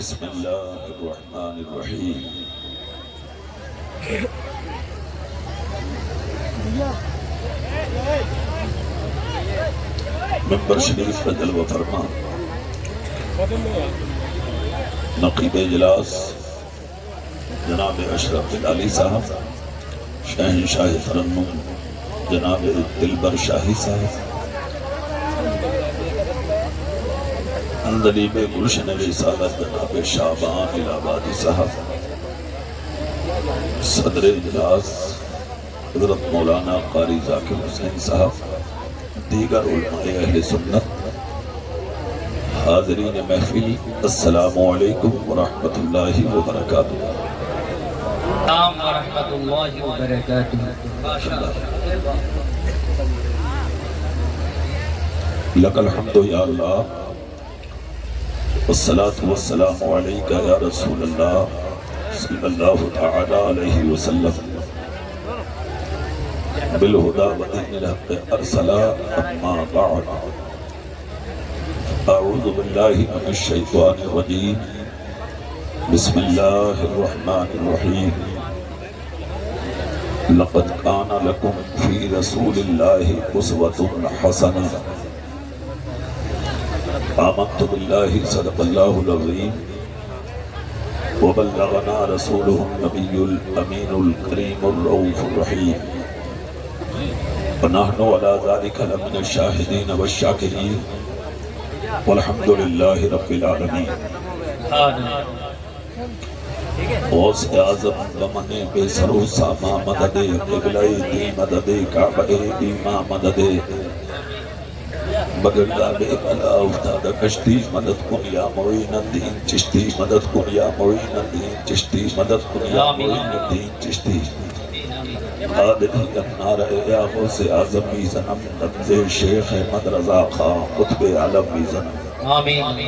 बिस्मिल्लाहिर्रहमानिर्रहीम। मिंबर शरीफ का जलवा फरमा नकीब इजलास जनाब अशरफ बिलाली साहब, शहंशाह तरन्नुम जनाब दिलबर शाही साहब, अंदलीब गुलशन रिसालत जनाब शाबान इलाहाबादी साहब, सदर इजलास हज़रत मौलाना कारी ज़ाकिर हुसैन साहब, दीगर उलमाए अहले सुन्नत, हाज़रीन महफिल, अस्सलामु अलैकुम व रहमतुल्लाहि व बरकातुहू। लकल हम्दु या अल्लाह, वस्सलातु वस्सलामु अलैका या रसूलल्लाह सल्लल्लाहु तआला अलैहि वसल्लम। बिलहुदा व दीनिल हक़ अरसला, अम्मा बअद। अऊज़ु बिल्लाहि मिनश शैतानिर रजीम। बिस्मिल्लाहिर्रहमानिर्रहीम। लक़द काना लकुम फ़ी रसूलिल्लाहि उस्वतुन हसनह। आमन्तु बिल्लाहि सदक़ल्लाहुल अज़ीम व बल्लगना रसूलुहुन नबियुल अमीनुल करीमुर रऊफ़ुर रहीम। व नहनु अला ज़ालिका लमिनश शाहिदीन वश्शाकिरीन वल्हम्दुलिल्लाहि रब्बिल आलमीन। गौस आज़म बमने बेसरो सामा मददे क़िबले दी मददे काबे ईमा मददे बगरदा बेबला उस्ताद कश्ती मदद कुन या मोइनुद्दीन चिश्ती मदद कुन या मोइनुद्दीन चिश्ती मदद कुन या मोइनुद्दीन चिश्ती आदमी अन्नार या गौसे आज़म भी सनम नब्ज़े शेख अहमद रज़ा खां कुतुबे आलम भी सनम। आमीन।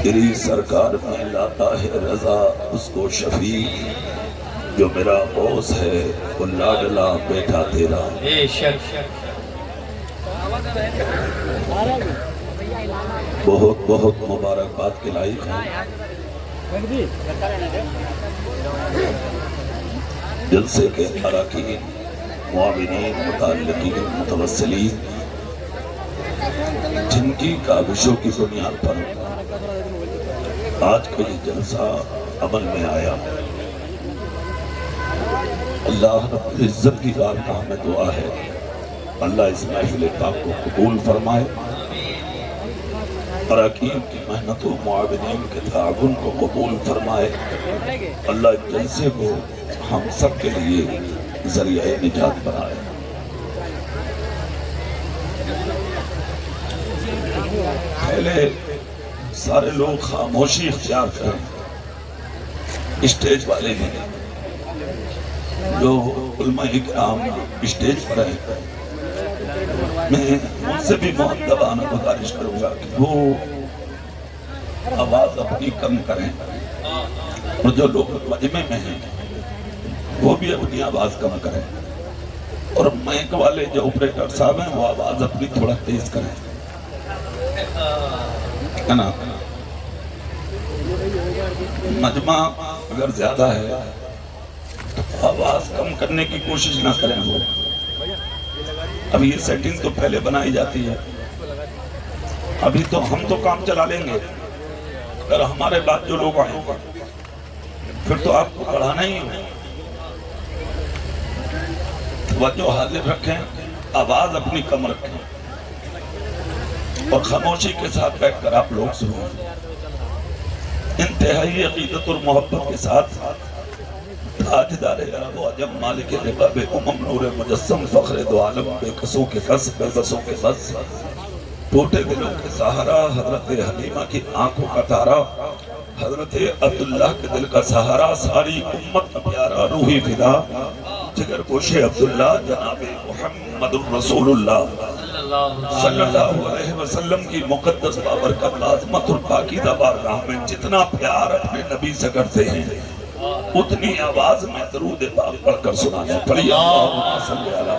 तेरी सरकार में लाता है रज़ा उसको शफी, जो मेरा गौस है वो लाडला बेटा तेरा। बहुत बहुत मुबारकबाद के लायक हैं जलसे के अरकान, मुआविनीन, मुतअल्लिकीन, मुतवस्सिलीन, जिनकी काबिशों की बुनियाद पर आज का ये जलसा अमल में आया। अल्लाह रब्बुल इज्जत की बारगाह में दुआ है, अल्लाह इस महफिल पाक को कबूल फरमाए, अरकान की मेहनत व मुआविनीन के ताउन को कबूल फरमाए। अल्लाह इस जलसे को हम सब के लिए जरिया निजात बनाए। पहले सारे लोग खामोशी इख्तियार करें, स्टेज वाले भी जो उलमाए किराम स्टेज पर हैं, मैं उनसे भी मुअद्दबाना गुजारिश करूंगा कि वो आवाज अपनी कम करें, और जो लोग मजमे में हैं वो भी अपनी आवाज कम करें, और माइक वाले जो ऑपरेटर साहब हैं वो आवाज अपनी थोड़ा तेज करें, है ना। मजमा अगर ज्यादा है तो आवाज कम करने की कोशिश ना करें। वो अब ये सेटिंग तो पहले बनाई जाती है, अभी तो हम तो काम चला लेंगे, अगर हमारे बाद जो लोग आएंगे फिर तो आपको बढ़ाना ही है। वजह हाजिर रखें, आवाज अपनी कम रखें, और खामोशी के साथ बैठकर आप लोग सुनो। इंतहाई अकीदत और मोहब्बत के साथ ताजदारे अरब व अजम मालिक रिक़ाब उमम नूर मुजस्सम फ़ख्र दो आलम बेकसों के बस बेबसों के बस टूटे दिलों के सहारा हजरत हलीमा की आंखों का तारा हजरत अब्दुल्लाह के दिल का सहारा सारी उम्मत का प्यारा रूही फिदा जिगर पोशे अब्दुल्लाह जनाबे मुहम्मदुर रसूलुल्लाह सल्लल्लाहु अलैहि वसल्लम की मुक़द्दस बाबरकत आज़मत और पाकीज़ा बारगाह में जितना प्यार अपने नबी से करते हैं उतनी आवाज में दरूद पाक पढ़कर सुनाने पड़ी। अल्लाहुम्मा सल्लि अला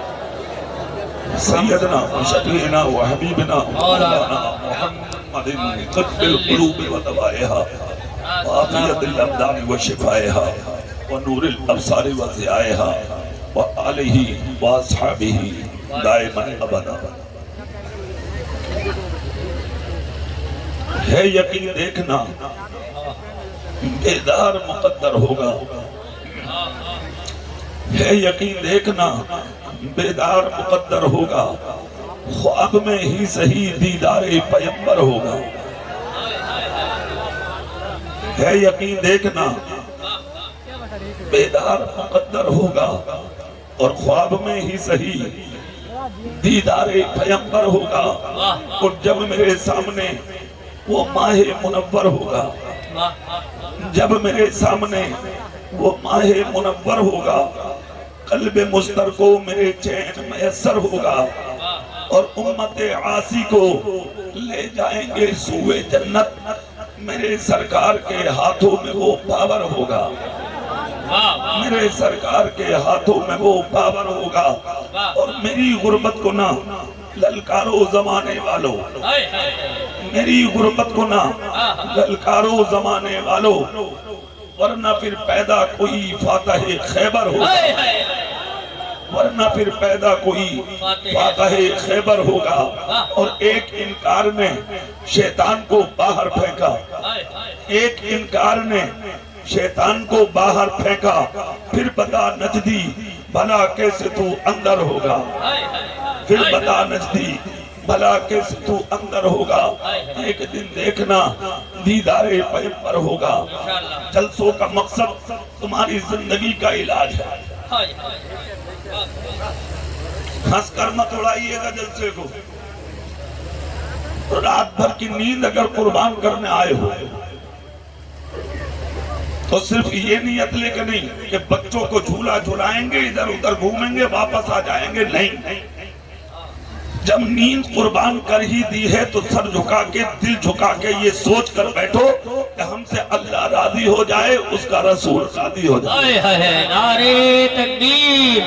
सय्यदना व शफीना व हबीबना मौलाना मुहम्मद मुहम्मदिन तिब्बिल क़ुलूबि व दवाइहा व आफ़ियतिल अबदानि व शिफ़ाइहा व नूरिल अबसारि व ज़ियाइहा व आलिहि व अस्हाबिहि दाइमन अबदा। है यकीन देखना बेदार मुक़द्दर होगा, है यकीन देखना बेदार मुक़द्दर होगा, ख्वाब में ही सही दीदारे पैगंबर होगा। है यकीन देखना बेदार मुक़द्दर होगा और ख्वाब में ही सही दीदारे पैगंबर होगा। और जब मेरे सामने वो माहे मुनव्वर होगा, जब मेरे सामने वो माहे मुनव्वर होगा, कल्बे मुस्तर को मेरे चैन मयस्सर होगा और उम्मते आसी को ले जाएंगे सूए जन्नत। मेरे सरकार के हाथों में वो पावर होगा, मेरे सरकार के हाथों में वो पावर होगा। और मेरी गुर्बत को ना ललकारो जमाने वालों, मेरी गुर्बत को ना ललकारो जमाने वालों, वरना फिर पैदा कोई फातह खैबर होगा, वरना फिर पैदा कोई फातह खैबर होगा। और एक इनकार ने शैतान को बाहर फेंका, एक इनकार ने शैतान को बाहर फेंका। फिर बता नजदी भला कैसे तू अंदर होगा, फिर बता नजदी भला कैसे तू अंदर होगा। एक दिन देखना दीदारे पैगंबर होगा। जलसों का मकसद तुम्हारी जिंदगी का इलाज है। हंसकर मत उड़ाइएगा जलसे को। तो रात भर की नींद अगर कुर्बान करने आए हो तो सिर्फ ये नियत लेकर नहीं कि बच्चों को झूला झुलाएंगे, इधर उधर घूमेंगे, वापस आ जाएंगे, नहीं। जब नींद कुर्बान कर ही दी है तो सर झुका के, दिल झुका के ये सोच कर बैठो कि हमसे अल्लाह राजी हो जाए, उसका रसूल राजी हो जाए। नारे तकबीर,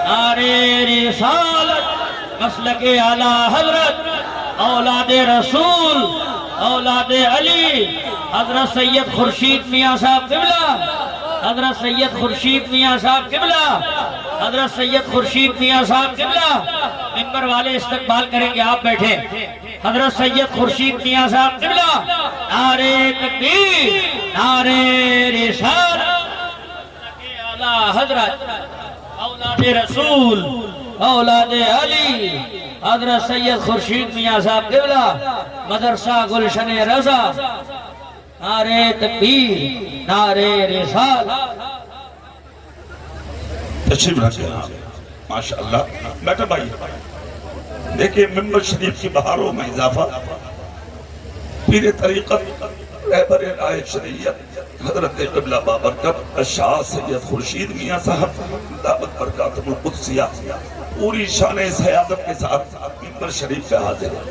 नारे रिसालत, मसलके आला हजरत, औलादे रसूल, औलादे अली, हजरत सैयद खुर्शीद मियां साहब किबला, हजरत सैयद खुर्शीद मियां साहब किबला, हजरत सैयद खुर्शीद मियां साहब किबला। मिंबर वाले इस्तकबाल करेंगे, आप बैठे। हजरत सैयद खुर्शीद मियां साहब किबला, नारे तकबीर, नारे रिसालत, आला हजरत, औलादे रसूल, औलादे अली, हजरत सैयद खुर्शीद मियां साहब किबला, मदरसा गुलशन रजा, नारे तकबीर, नारे रिसालत। तशरीफ रखें माशाअल्लाह। बैठो भाई। देखिए मिंबर शरीफ की बहारों में इजाफा, पीर तरीक़त रहबर राय शरीयत हजरत क़िबला बाबरकत शाह सैयद खुर्शीद मियां साहब दावत बरकातुहुल कुद्सिया पूरी शान सयादत के साथ मिंबर शरीफ पे हाजिर है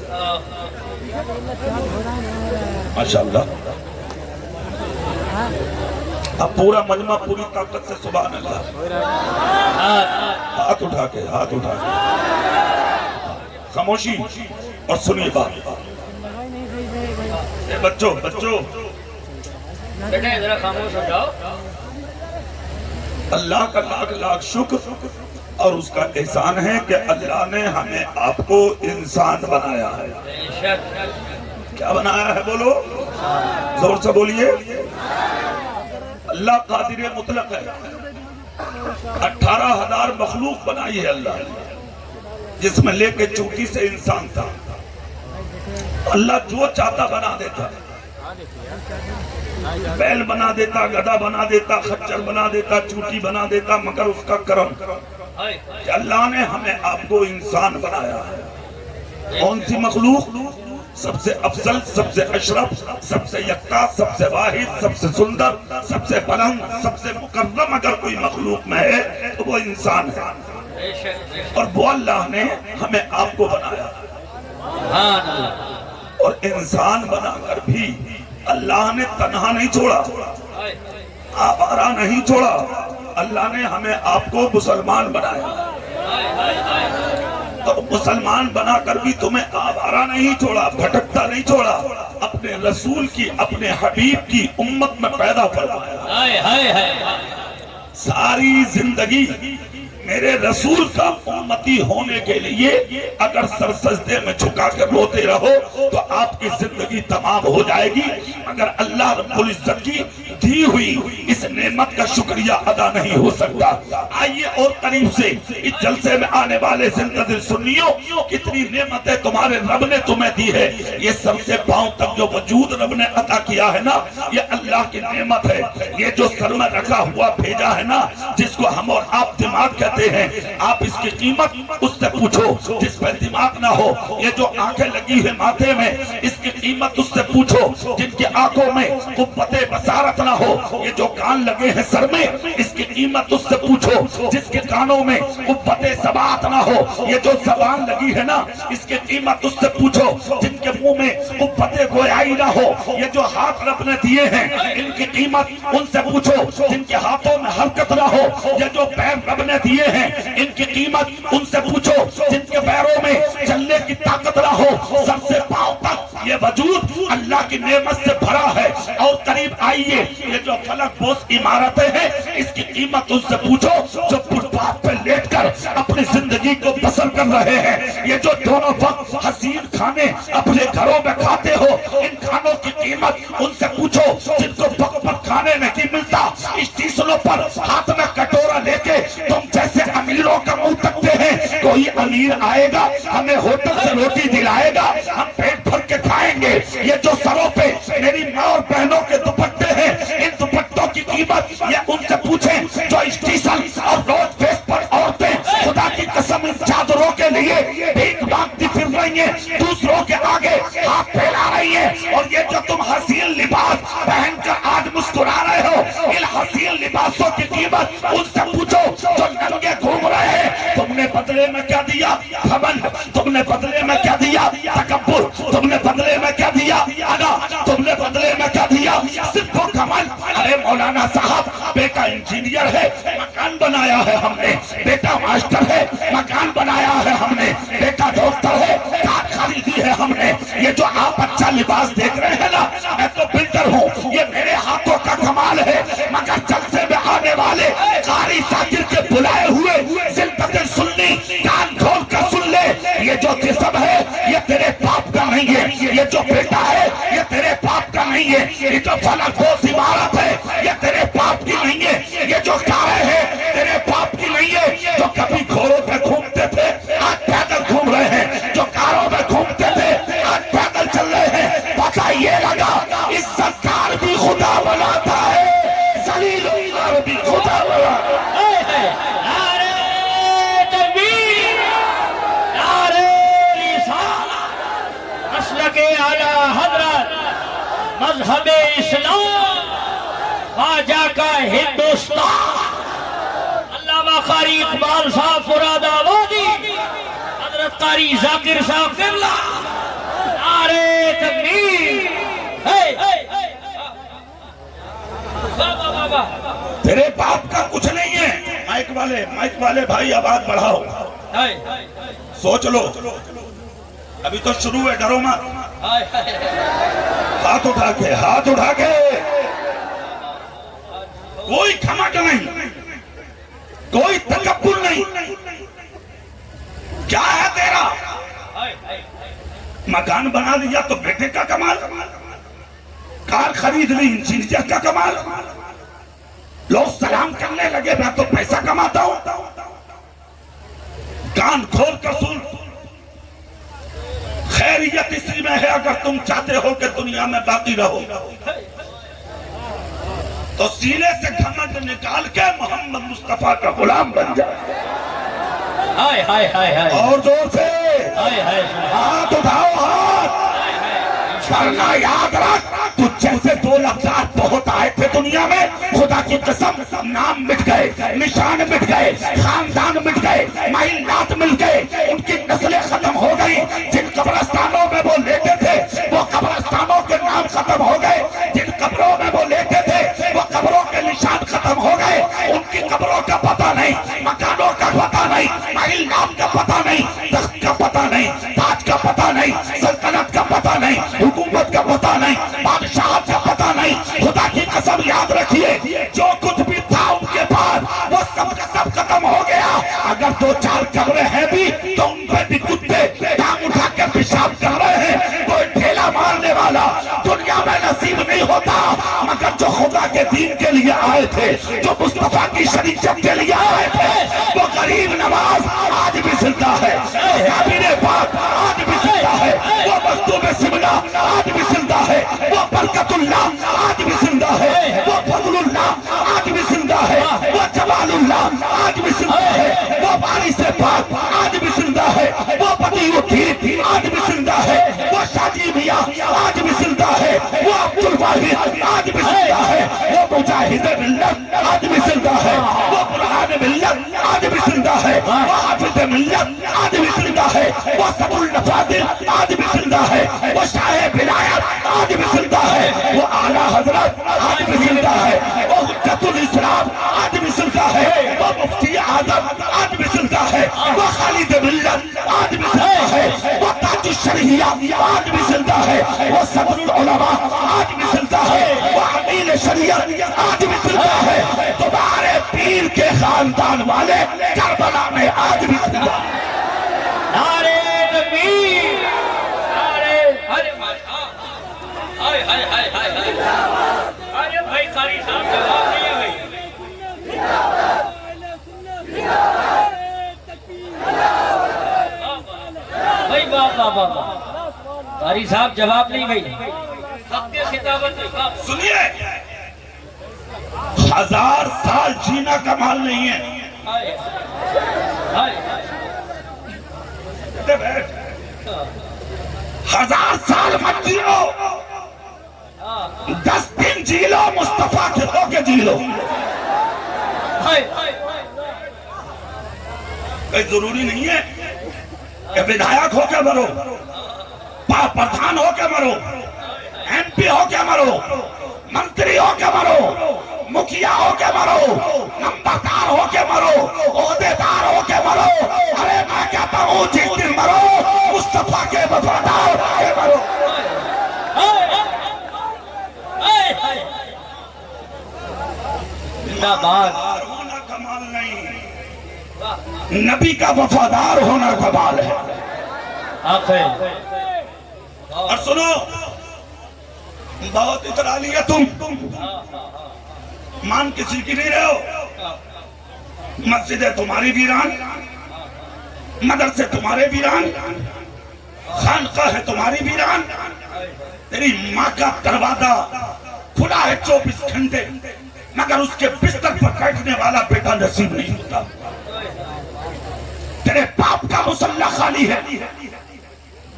माशाअल्लाह। अब पूरा मजमा पूरी ताकत से सुभान अल्लाह, हाथ उठा के, हाथ उठा के खामोशी और सुनिए बात। बच्चों बेटे जरा खामोश हो जाओ। अल्लाह का लाख लाख शुक्र और उसका एहसान है कि अल्लाह ने हमें आपको इंसान बनाया है। क्या बनाया है बोलो, जोर से बोलिए। अल्लाह कादिर मुतलक है। 18,000 मखलूक बनाई है अल्लाह, जिसमें लेके चूटी से इंसान था। अल्लाह जो चाहता बना देता, बैल बना देता, गधा बना देता, खच्चर बना देता, चूटी बना देता, मगर उसका करम कि अल्लाह ने हमें आपको इंसान बनाया है। कौन सी मखलूक? सबसे अफजल, सबसे अशरफ, सबसे यक्ता, सबसे वाहिद, सबसे सुंदर, सबसे बुलंद, सबसे मुकर्रम अगर कोई मखलूक में है तो वो इंसान है। और वो अल्लाह ने हमें आपको बनाया। और इंसान बनाकर भी अल्लाह ने तन्हा नहीं छोड़ा, आवारा नहीं छोड़ा। अल्लाह ने हमें आपको मुसलमान बनाया। तो मुसलमान बनाकर भी तुम्हें आवारा नहीं छोड़ा, भटकता नहीं छोड़ा, अपने रसूल की, अपने हबीब की उम्मत में पैदा फरमाया। हाय हाय हाय। सारी जिंदगी मेरे रसूल का उम्मती होने के लिए अगर सर सजदे में झुका कर रोते रहो तो आपकी जिंदगी तमाम हो जाएगी। अगर अल्लाह रब्बुल इज्जत की दी हुई इस नेमत का शुक्रिया अदा नहीं हो सकता। आइए और करीब से इस जलसे में आने वाले जिंदा सुन्नियों, कितनी नेमतें तुम्हारे रब ने तुम्हें दी है। ये सर से पांव तक जो वजूद रब ने अता किया है ना, ये अल्लाह की नेमत है। ये जो सर में रखा हुआ भेजा है ना, जिसको हम और आप दिमाग कहते हैं, आप इसकी कीमत उससे पूछो जिस पर दिमाग ना हो। ये जो आंखें लगी है माथे में, इसकी कीमत उससे पूछो जिनकी आंखों में कुव्वते बसारत ना हो। ये जो कान लगे हैं सर में, इसकी कीमत उससे पूछो जिसके कानों में कुव्वते सबात ना हो। ये जो जबान लगी है ना, इसकी कीमत उससे पूछो जिनके मुंह में कुव्वते गोयाई ना हो। ये जो हाथ रब ने दिए हैं, इनकी कीमत उनसे पूछो जिनके हाथों में हरकत ना हो। ये जो पैर रब ने दिए हैं, इनकी कीमत उनसे पूछो जिनके पैरों में चलने की ताकत ना हो। सर से पांव तक ये वजूद अल्लाह की नेमत से भरा है। और करीब आइए, ये जो फलक बोस इमारतें हैं, इसकी कीमत उनसे पूछो जो फुटपाथ पे लेटकर अपनी जिंदगी को बसर कर रहे हैं। ये जो दोनों वक्त हसीन खाने अपने घरों में खाते हो, इन खानों की कीमत उनसे पूछो जिनको वक्त पर खाने नहीं मिलता। स्टेशनों पर हाथ में कटोरा लेके तुम जैसे अमीरों का मुंह तकते हैं। कोई अमीर आएगा, हमें होटल से रोटी दिलाएगा, हम पेट भर के खाएंगे। ये जो सरों पे मेरी माँ और बहनों के दुपट्टे हैं, इन दुपट्टों की कीमत ये उनसे पूछें जो स्टेशन और रोड बेस पर औरतें खुदा की कसम इन चादरों के लिए भीख मांगती फिर रही हैं, दूसरों के आगे हाथ फैला रही हैं। और ये जो तुम हसीन लिबास पहनकर आज मुस्कुरा रहे हो, इन हसीन लिबासों की कीमत उनसे पूछो जो नंगे घूम रहे हैं। तुमने बदले में क्या दिया? घमंड। तुमने बदले में क्या दिया? तकब्बुर। तुमने बदले में क्या दिया? अना। तुमने बदले में क्या दिया? सिर्फ घमंड। अरे मौलाना साहब, बेटा इंजीनियर है, मकान बनाया है हमने। बेटा मास्टर है, मकान बनाया है हमने। बेटा डॉक्टर है, कार खरीदी है हमने। ये जो आप अच्छा लिबास देख रहे हैं ना, मैं तो बिल्डर हूँ, ये मेरे हाथों का कमाल है। मगर जलसे में आने वाले कारी साकिर के बुलाए हुए जिंदगी सुननी कान खोल कर सुन ले। ये जो जिस्म है, ये तेरे बाप का नहीं है। ये जो बेटा है, ये तेरे बाप का नहीं है। ये जो फलक बोस इमारत है, ये तेरे बाप की नहीं है। ये जो कारें हैं, तेरे बाप की नहीं है। जो कभी घोड़ों पे घूमते थे, आज पैदल घूम रहे हैं। जो कारों में घूमते थे, आज पैदल चल रहे हैं। पता ये लगा, इस सरकार भी खुदा बनाता है, जलील भी खुदा बनाता है। नारे तकबीर, नारे रिसालत, मसलके आला हज़रत, मज़हबे इस्लाम, ख्वाजा का हिंदुस्तान। अल्लामा कारी इकबाल साहब मुरादाबादी, हज़रत कारी जाकिर साहब किबला। नारे तकबीर। तेरे बाप का कुछ नहीं है। माइक वाले भाई आवाज बढ़ाओ। सोच लो, अभी तो शुरू है, डरो मत। हाथ उठा के, हाथ उठा के। कोई घमंड नहीं, कोई तकब्बुर नहीं। क्या है तेरा? मकान बना लिया तो बेटे का कमाल, कार खरीद ली इंजीनियर का कमाल, लोग सलाम करने लगे मैं तो पैसा कमाता हूं। कान खोल कर सुन, खैरियत इसी में है। अगर तुम चाहते हो कि दुनिया में बाकी रहो तो सीने से घमंड निकाल के मोहम्मद मुस्तफा का गुलाम बन जाए। हाय हाय हाय हाय। और जोर से हाय हाय। हाथ उठाओ, हाथ। वरना याद रख, तू जैसे 2 लफ्ज़ बहुत आए थे दुनिया में, खुदा की कसम नाम मिट गए, निशान मिट गए, खानदान मिट गए, महिलात मिल गए, उनकी नस्लें खत्म हो गई। जिन कब्रिस्तानों में वो लेटे थे, वो कब्रिस्तानों के नाम खत्म हो गए। जिन कब्रों में वो लेटे थे, वो कब्रों के निशान खत्म हो गए। उनकी कब्रों का पता नहीं, मकानों का पता नहीं, महिलात का पता नहीं, तख्त का नहीं, सल्तनत का पता नहीं, हुकूमत का पता नहीं, बादशाहत का पता नहीं। खुदा की कसम याद रखिए, जो कुछ भी था उनके पास वो सब का सब खत्म हो गया। अगर दो चार कब्रें हैं भी तो उन पर भी कुत्ते टांग उठा के पेशाब कर रहे हैं। कोई ढेला मारने वाला दुनिया में नसीब नहीं होता, मगर जो खुदा के दीन के लिए आए थे, जो मुस्तफा की शरीयत के लिए आए थे, वो गरीब नवाज आज भी जिंदा है, साबिर पाक आज भी जिंदा है, वो मखदूम सिमला आज भी जिंदा है, वो बरकतुल्लाह आज भी जिंदा है, वो फजलुल्लाह आज भी जिंदा है, वो जमालुल्लाह आज भी जिंदा है, वो वारिस पाक आज भी जिंदा है, वो बदीउद्दीन आज भी जिंदा है, वो शादी मियां आज भी जिंदा है, वो अब्दुल वाहिद आज भी जिंदा है, वो मुजाहिद मिल्लत आज भी जिंदा है, वो बुरहान मिल्लत आज भी जिंदा है, वो हाफिज मिल्लत आज भी जिंदा है, वो सबुल नफादिल आज भी जिंदा है, वो शाह विलायत आज भी जिंदा है, वो आला हजरत आज भी जिंदा है, वो हुज्जतुल इस्लाम आज भी जिंदा है, वो मुफ्ती आजम आज भी जिंदा है, वो खालिद मिल्लत आज भी जिंदा है, वो ताजुश शरीया आज भी जिंदा है, वो सदरुल उलमा आज भी जिंदा है, वो अमीन शरीयत आज भी जिंदा है। तुम्हारे पीर के खानदान वाले करबला में आज भी जिंदा है। नारे तकबीर, नारे अरे हाय हाय हाय हाय हाय। अरे भाई कारी साहब जवाब नहीं है भाई। वाह वाह वाह वाह, कारी साहब जवाब नहीं भाई, सत्य खिताबत नहीं। सुनिए, 1000 साल जीना कमाल नहीं है। हाय हाय 1000 साल मत जियो, 10 दिन जी लो, मुस्तफा के होके जी लो। हाय कोई जरूरी नहीं है कि विधायक होके मरो, प्रधान होके मरो, MP होके मरो, मंत्री होके मरो, मुखिया होके मरो, नंबरदार होके मरो, ओहदेदार होके मरो। अरे मैं कहता हूँ जिस दिन मरो मुस्तफा के वफादार होके मरो। जिंदाबाद। होना कमाल नहीं, नबी का वफादार होना कमाल है। और सुनो, बहुत इतरा लिया तुम मान किसी की नहीं रहे हो। मस्जिदें तुम्हारी वीरान, मदरसे तुम्हारे वीरान, खानकाह है तुम्हारी वीरान। तेरी माँ का दरवाजा खुला है 24 घंटे, मगर उसके बिस्तर पर बैठने वाला बेटा नसीब नहीं होता। तेरे बाप का मुसल्ला खाली है,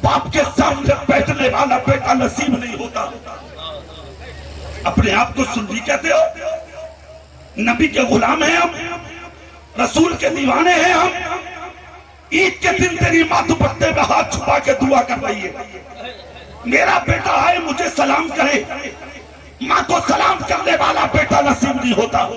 बाप के सामने बैठने वाला बेटा नसीब नहीं होता। अपने आप को सुन्नी कहते हो, नबी के गुलाम हैं हम, रसूल के दीवाने हैं हम। ईद के दिन तेरी माँ दुपट्टे में हाथ छुपा के दुआ कर रही है, मेरा बेटा आए मुझे सलाम करे। माँ को सलाम करने वाला बेटा नसीब नहीं होता।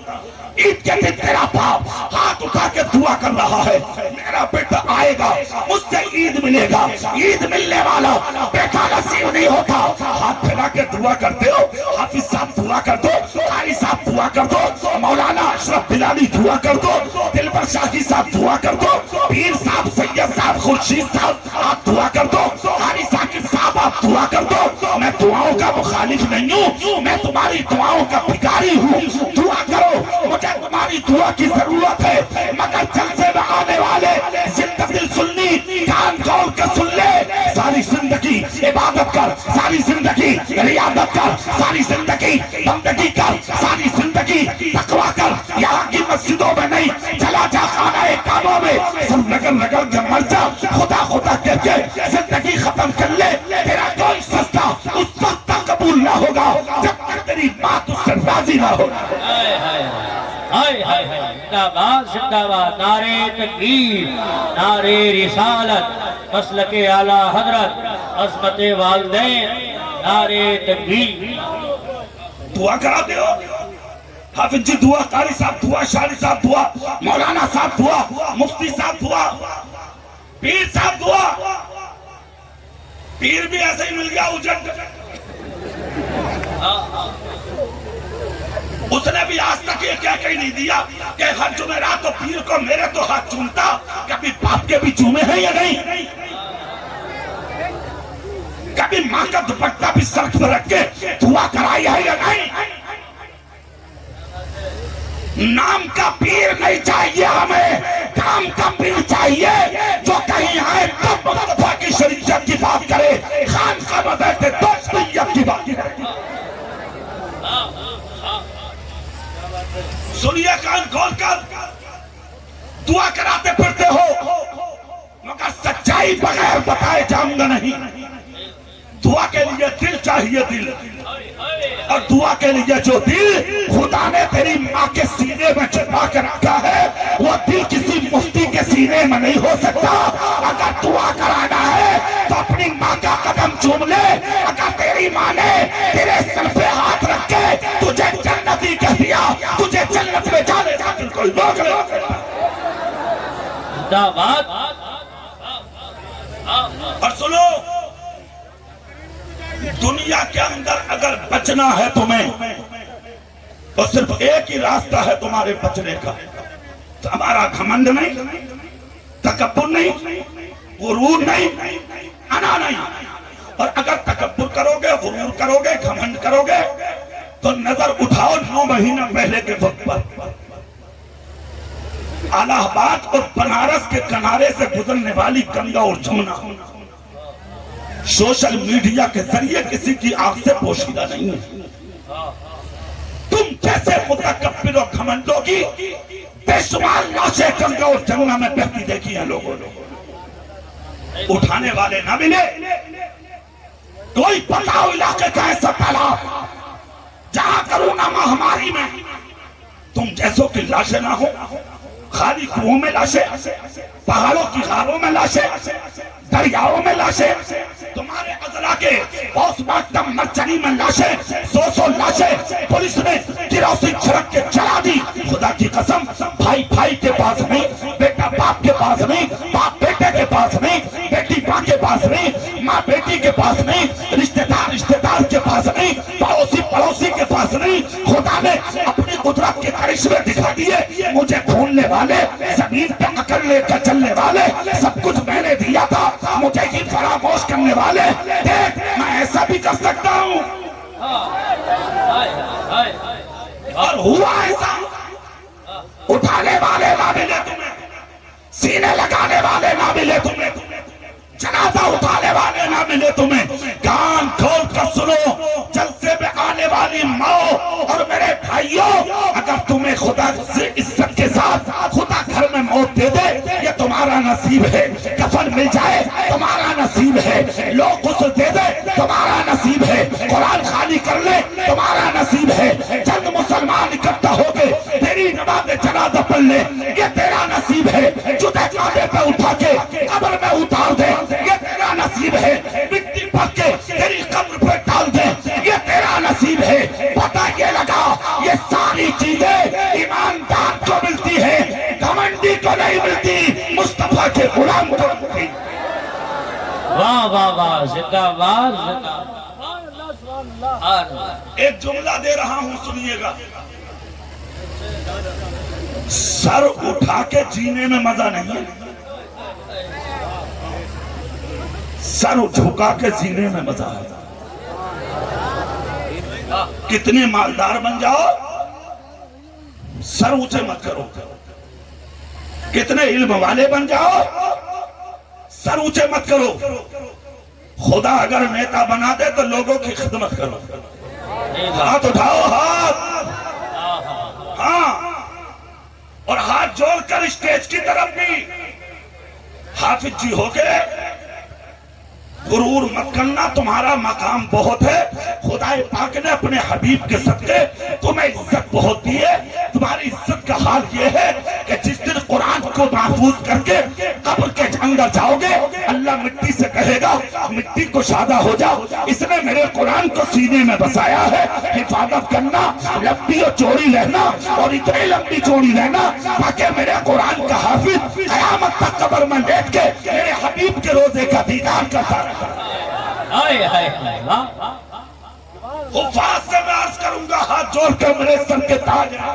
ईद के दिन तेरा बाप हाथ उठा के दुआ कर रहा है, मेरा बेटा आएगा मुझसे ईद मिलेगा। ईद मिलने वाला बेटा नसीब नहीं होता। हाथ फैला के दुआ करते हो, हाफिज साहब दुआ कर दो, कारी साहब दुआ कर दो, मौलाना अशरफ बिलाली दुआ कर दो, दिलबर शाही साहब दुआ कर दो, पीर साहब, सैयद साहब, खुर्शीद साहब आप दुआ कर दो, कारी साकिब साहब आप दुआ कर दो। मैं दुआओं का मुखालिफ नहीं हूँ, मैं तुम्हारी दुआओं का भिखारी हूँ। दुआ करो, मुझे तुम्हारी दुआ की जरूरत है, मगर जलसे में आने वाले जिंदगी सुननी कान खोल के सुन ले। सारी जिंदगी इबादत कर, सारी जिंदगी रियादत कर, सारी जिंदगी बंदगी कर, सारी जिंदगी तकवा कर। यहाँ की मस्जिदों में नहीं, चला जा खाना कामों में, सब नगर नगर के मर जा, खुदा खुदा कह के जिंदगी खत्म कर ले। तेरा कोई सस्ता उस वक्त तक कबूल ना होगा जब तक तेरी बात उससे राजी ना होगा। हाय हाय हाय, जिंदाबाद जिंदाबाद। नारे तकबीर, नारे रिसालत, मसलके आला हजरत, अज़मते वालिदैन, नारे तकबीर। दुआ कराते हो, हाफिज जी दुआ, कारी साहब दुआ, शारी साहब दुआ, मौलाना साहब दुआ, मुफ्ती साहब दुआ, पीर साहब दुआ। पीर भी ऐसे ही मिल गया उजट। उसने भी आज तक ये क्या कही नहीं दिया कि हर जुमेरात तो पीर को मेरे तो हाथ चूमता, कभी बाप के भी चूमे हैं या नहीं? कभी माँ का दुपट्टा भी सर पर रख के दुआ कराई है या नहीं? नाम का पीर नहीं चाहिए हमें, काम का पीर चाहिए जो कहीं आए तब मुस्तफा की शरीयत की बात करे, खान का में बैठे तो शरीयत की बात करे। सुनिए कान खोलकर, दुआ कराते फिरते हो मगर सच्चाई बगैर बताए जाऊंगा नहीं। दुआ के लिए दिल चाहिए, दिल, और दुआ के लिए जो दिल खुदा ने तेरी माँ के सीने में छिपा कर रखा है वो दिल किसी मुफ्ती के सीने में नहीं हो सकता। अगर दुआ कराना है तो अपनी माँ का कदम चूम ले। अगर तेरी माँ ने तेरे सर पे हाथ रख के तुझे जन्नती कह दिया, तुझे जन्नत में जाने का दिल कोई रोक ले। और सुनो, दुनिया के अंदर अगर बचना है तुम्हें तो सिर्फ एक ही रास्ता है तुम्हारे बचने का। तो हमारा घमंड नहीं, तकब्बुर नहीं, गुरूर नहीं, अना नहीं। और अगर तकब्बुर करोगे, गुरूर करोगे, घमंड करोगे तो नजर उठाओ 9 महीना पहले के वक्त पर इलाहाबाद और बनारस के किनारे से गुजरने वाली गंगा और जमुना सोशल मीडिया के जरिए किसी की आंख से पोशीदा नहीं है। तुम जैसे मुतकब्बिर और घमंडों की बेशुमार लाशें गंगा और जमुना में बहती देखी है लोगों ने। उठाने वाले ना मिले। कोई बताओ इलाके का ऐसा तालाब जहां कोरोना महामारी में तुम जैसों की लाशें ना हो। खाली कुओं में लाशें, पहाड़ों की गारों में लाशें, दरियाओं में लाशें, तुम्हारे अजला के पोस्टमार्टम मर्चरी में लाशें, 100 लाशें पुलिस ने किरोसिन छिड़क के जला दी। खुदा की कसम, भाई भाई के पास नहीं, बेटा बाप के पास नहीं, बाप बेटे के पास नहीं, बेटी माँ के पास नहीं, माँ बेटी के पास नहीं, रिश्तेदार रिश्तेदार के पास नहीं, पड़ोसी पड़ोसी के पास नहीं। खुदा ने अपनी कुदरत के करिश्मे दिखा दिए। मुझे भूलने वाले, जमीन पे अकड़ लेकर चलने वाले, सब कुछ मैंने दिया था, मुझे ही फरामोश करने वाले, देख मैं ऐसा भी कर सकता हूँ। और हुआ ऐसा। उठाने वाले ना मिले तुम्हें, सीने लगाने वाले ना मिले तुम्हें, जनाजा उठाने वाले ना मिले तुम्हें। कान खोल कर सुनो, जलसे में आने वाली माँ और मेरे भाइयों, अगर तुम्हें खुदा से इज्जत के साथ खुदा घर में मौत दे दे, ये तुम्हारा नसीब है। कफन मिल जाए तुम्हारा नसीब है। लोग गुस्ल दे दे तुम्हारा नसीब है। कुरान खाली कर ले तुम्हारा नसीब है। चंद मुसलमान इकट्ठा हो गए तेरी नमाज जनाजा पढ़ ले, ये तेरा नसीब है। जुदे कांधे पे उठा के कब्र में उतार दे, ये तेरा नसीब है। मिट्टी पक के तेरी कब्र पे डाल दे, ये तेरा नसीब है। पता ये लगा, ये सारी चीजें ईमानदार को मिलती है, घमंडी को नहीं मिलती, मुस्तफा के गुलाम को मिलती। वाह वाह वाह, जिंदाबाद जिंदाबाद। एक जुमला दे रहा हूं, सुनिएगा। सर उठा के जीने में मजा नहीं है, सर झुका के जीने में मजा है। कितने मालदार बन जाओ, सर ऊंचे मत करो। कितने इल्म वाले बन जाओ, सर ऊंचे मत करो। खुदा अगर नेता बना दे तो लोगों की खिदमत करो। हाथ उठाओ, हाथ, हाँ, और हाथ जोड़कर स्टेज की तरफ भी हाफिज जी हो गए। गुरूर मत करना, तुम्हारा मकाम बहुत है। खुदा पाक ने अपने हबीब के सदके तुम्हें इज्जत बहुत दी है। तुम्हारी इज्जत का हाल ये है कि जिस दिन कुरान को महफूज करके कब्र के अंदर जाओगे, अल्लाह मिट्टी से कहेगा मिट्टी को शादा हो जाओ, इसने मेरे कुरान को सीने में बसाया है। हिफाजत करना, लंबी और चौड़ी रहना, और इतनी लंबी चौड़ी रहना ताकि मेरे कुरान का हाफिज कयामत तक कब्र में लेट के मेरे हबीब के रोजे का दीदार करता रहे। हाय हाय हाय वाह हुफाज से मैं अर्ज करूंगा, हाथ जोड़कर मेरे सर के ताज हैं।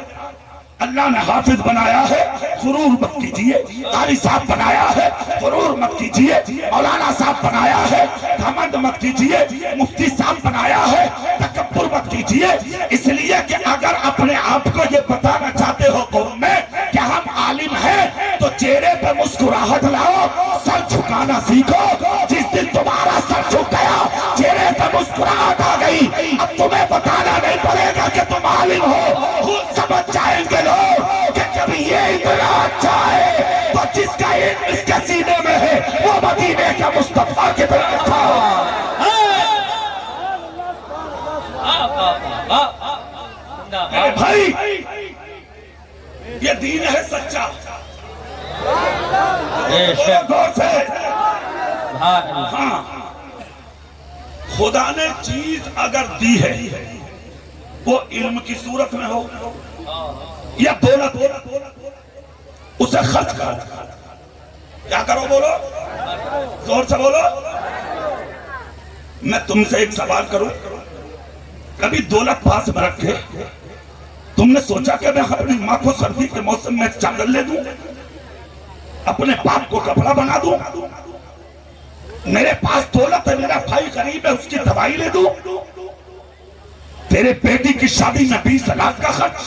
अल्लाह ने हाफिज बनाया है, गुरूर मत कीजिए। कारी साहब बनाया है, गुरूर मत कीजिए। मौलाना साहब बनाया है, घमंड मत कीजिए। मुफ्ती साहब बनाया है, तकब्बुर मत कीजिए। इसलिए कि अगर अपने आप को ये बताना चाहते हो कौम में कि हम आलिम हैं, तो चेहरे पे मुस्कुराहट लाओ, सर झुकाना सीखो। जिस दिन तुम्हारा सर झुक गया, चेहरे पे मुस्कुराहट आ गई, अब तुम्हें बताना नहीं पड़ेगा कि तुम आलिम हो। खुद समझ जाएंगे लोग कि जब ये इतना अच्छा है, तो जिसका इल्म इसके सीने में है वो मदीने का मुस्तफा की तरह था। अरे भाई, ये दीन है सच्चा। गौर से, हाँ, खुदा ने चीज अगर दी है, वो इल्म की सूरत में हो या दौलत, उसे खर्च करो। क्या करो बोलो, जोर से बोलो। मैं तुमसे एक सवाल करूं, कभी दौलत पास में रखे तुमने सोचा कि मैं अपनी माँ को सर्दी के मौसम में चादर ले दूं, अपने बाप को कपड़ा बना दूं? मेरे पास दौलत है, मेरा भाई गरीब है, उसकी दवाई ले दूं? तेरे बेटी की शादी में 20 लाख का खर्च,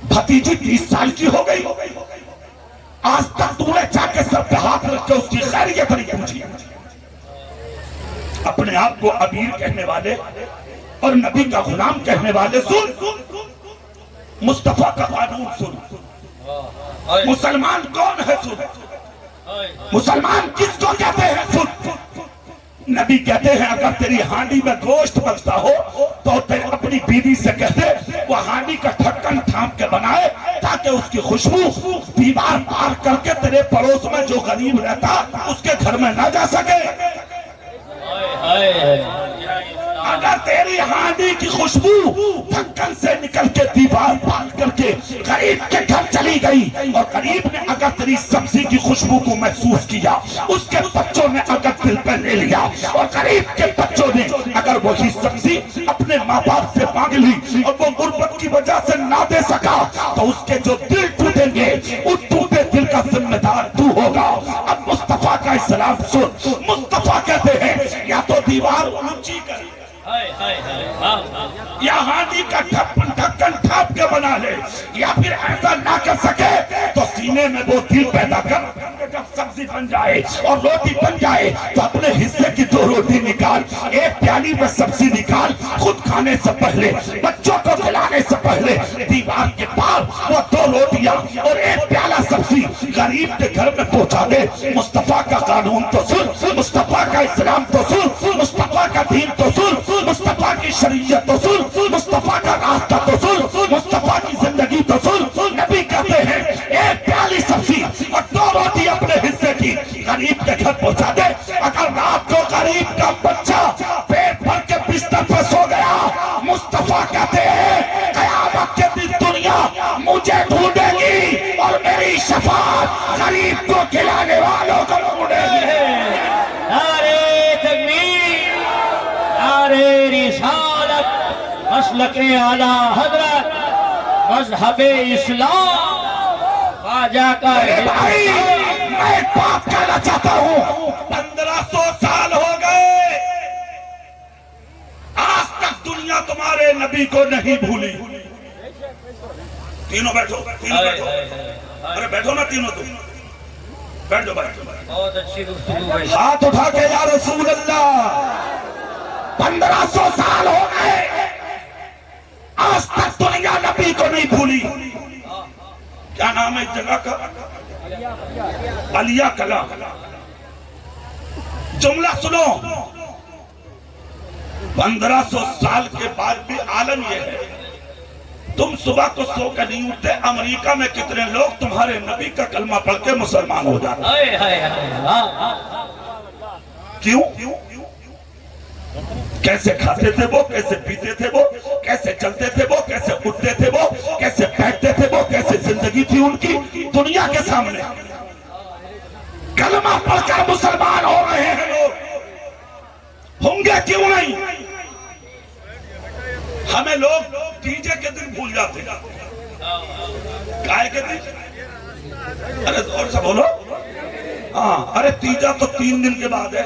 भतीजी 30 साल की हो गई, आज तक तूने जाके सर पे हाथ रख के उसकी खैरियत नहीं पूछी। अपने आप को अमीर कहने वाले और नबी का गुलाम कहने वाले, सुन मुस्तफा का कानून सुन। मुसलमान कौन है सुन, मुसलमान किसको कहते हैं सुन। नबी कहते हैं अगर तेरी हांडी में गोश्त बचता हो तो तेरे अपनी बीवी से कहते वो हांडी का ढक्कन थाम के बनाए, ताकि उसकी खुशबू दीवार पार करके तेरे पड़ोस में जो गरीब रहता उसके घर में ना जा सके। अगर तेरी हांडी की खुशबू ढक्कन से निकल के दीवार पार करके गरीब के घर चली गई, और गरीब ने अगर तेरी सब्जी की खुशबू को महसूस किया, उसके बच्चों ने अगर दिल पे ले लिया, और गरीब के बच्चों ने अगर वही सब्जी अपने माँ बाप से मांग ली और वो गुर्बत की वजह से ना दे सका, तो उसके जो दिल टूटेंगे उस टूटे दिल का जिम्मेदार तू होगा। अब मुस्तफा का इस्लाम सुन, मुस्तफा कहते हैं या तो दीवार ऊंची कर, या हांडी का ढक्कन ठाप के बना ले, या फिर ऐसा ना कर सके तो सीने में वो दिल पैदा कर। जब सब्जी बन जाए और रोटी बन जाए तो अपने हिस्से की 2 रोटी निकाल, एक प्याली में सब्जी निकाल, खुद खाने से पहले, बच्चों को खिलाने से पहले दीवार के पार वो 2 रोटियां और एक प्याला सब्जी गरीब के घर में पहुंचा दे। मुस्तफा का कानून तो सुन, मुस्तफा का इस्लाम तो सुन, मुस्तफा का दीन तो सुन, मुस्तफा की शरीयत तो सुन, मुस्तफा का रास्ता तो सुन, मुस्तफा की जिंदगी तो सुन। नबी कहते हैं एक प्याली सब्जी और 2 रोटी अपने हिस्से की गरीब के घर पहुंचा दे। अगर रात को गरीब का बच्चा पेट भर के बिस्तर पर सो गया, मुस्तफा कहते हैं कयामत के दिन दुनिया मुझे ढूंढेगी और मेरी शफाअत गरीब को खिलाने वालों को ढूंढेगी। नारे तकबीर, नारे रिसालत, मसलके आला हजरत, मजहबे इस्लाम, ख्वाजा का भाई, मैं एक बात कहना चाहता हूँ, 1500 साल हो गए, आज तक दुनिया तुम्हारे नबी को नहीं भूली। तीनों बैठो, तीनों बैठो, अरे बैठो ना तीनों, तुम बैठ जाओ, बैठ जाओ। बहुत अच्छी गुफ्तगू भाई। हाथ उठा के या रसूल अल्लाह, 1500 साल हो गए, आज तक दुनिया नबी को नहीं भूली। क्या नाम है इस जगह का? अलिया कला। जुमला सुनो, 1500 साल के बाद भी आलम यह है, तुम सुबह को सो कर नहीं उठते। अमेरिका में कितने लोग तुम्हारे नबी का कलमा पढ़ के मुसलमान हो जाते हैं? क्यों? कैसे खाते थे वो, कैसे पीते थे वो, कैसे चलते थे वो, कैसे उठते थे वो, कैसे बैठते थे वो, कैसे जिंदगी थी उनकी दुनिया के सामने। कलमा पढ़कर मुसलमान हो रहे हैं लोग। होंगे क्यों नहीं? हमें लोग तीजे के दिन भूल जाते हैं। काय के दिन? अरे और सब बोलो। हाँ, अरे तीजा तो 3 दिन के बाद है।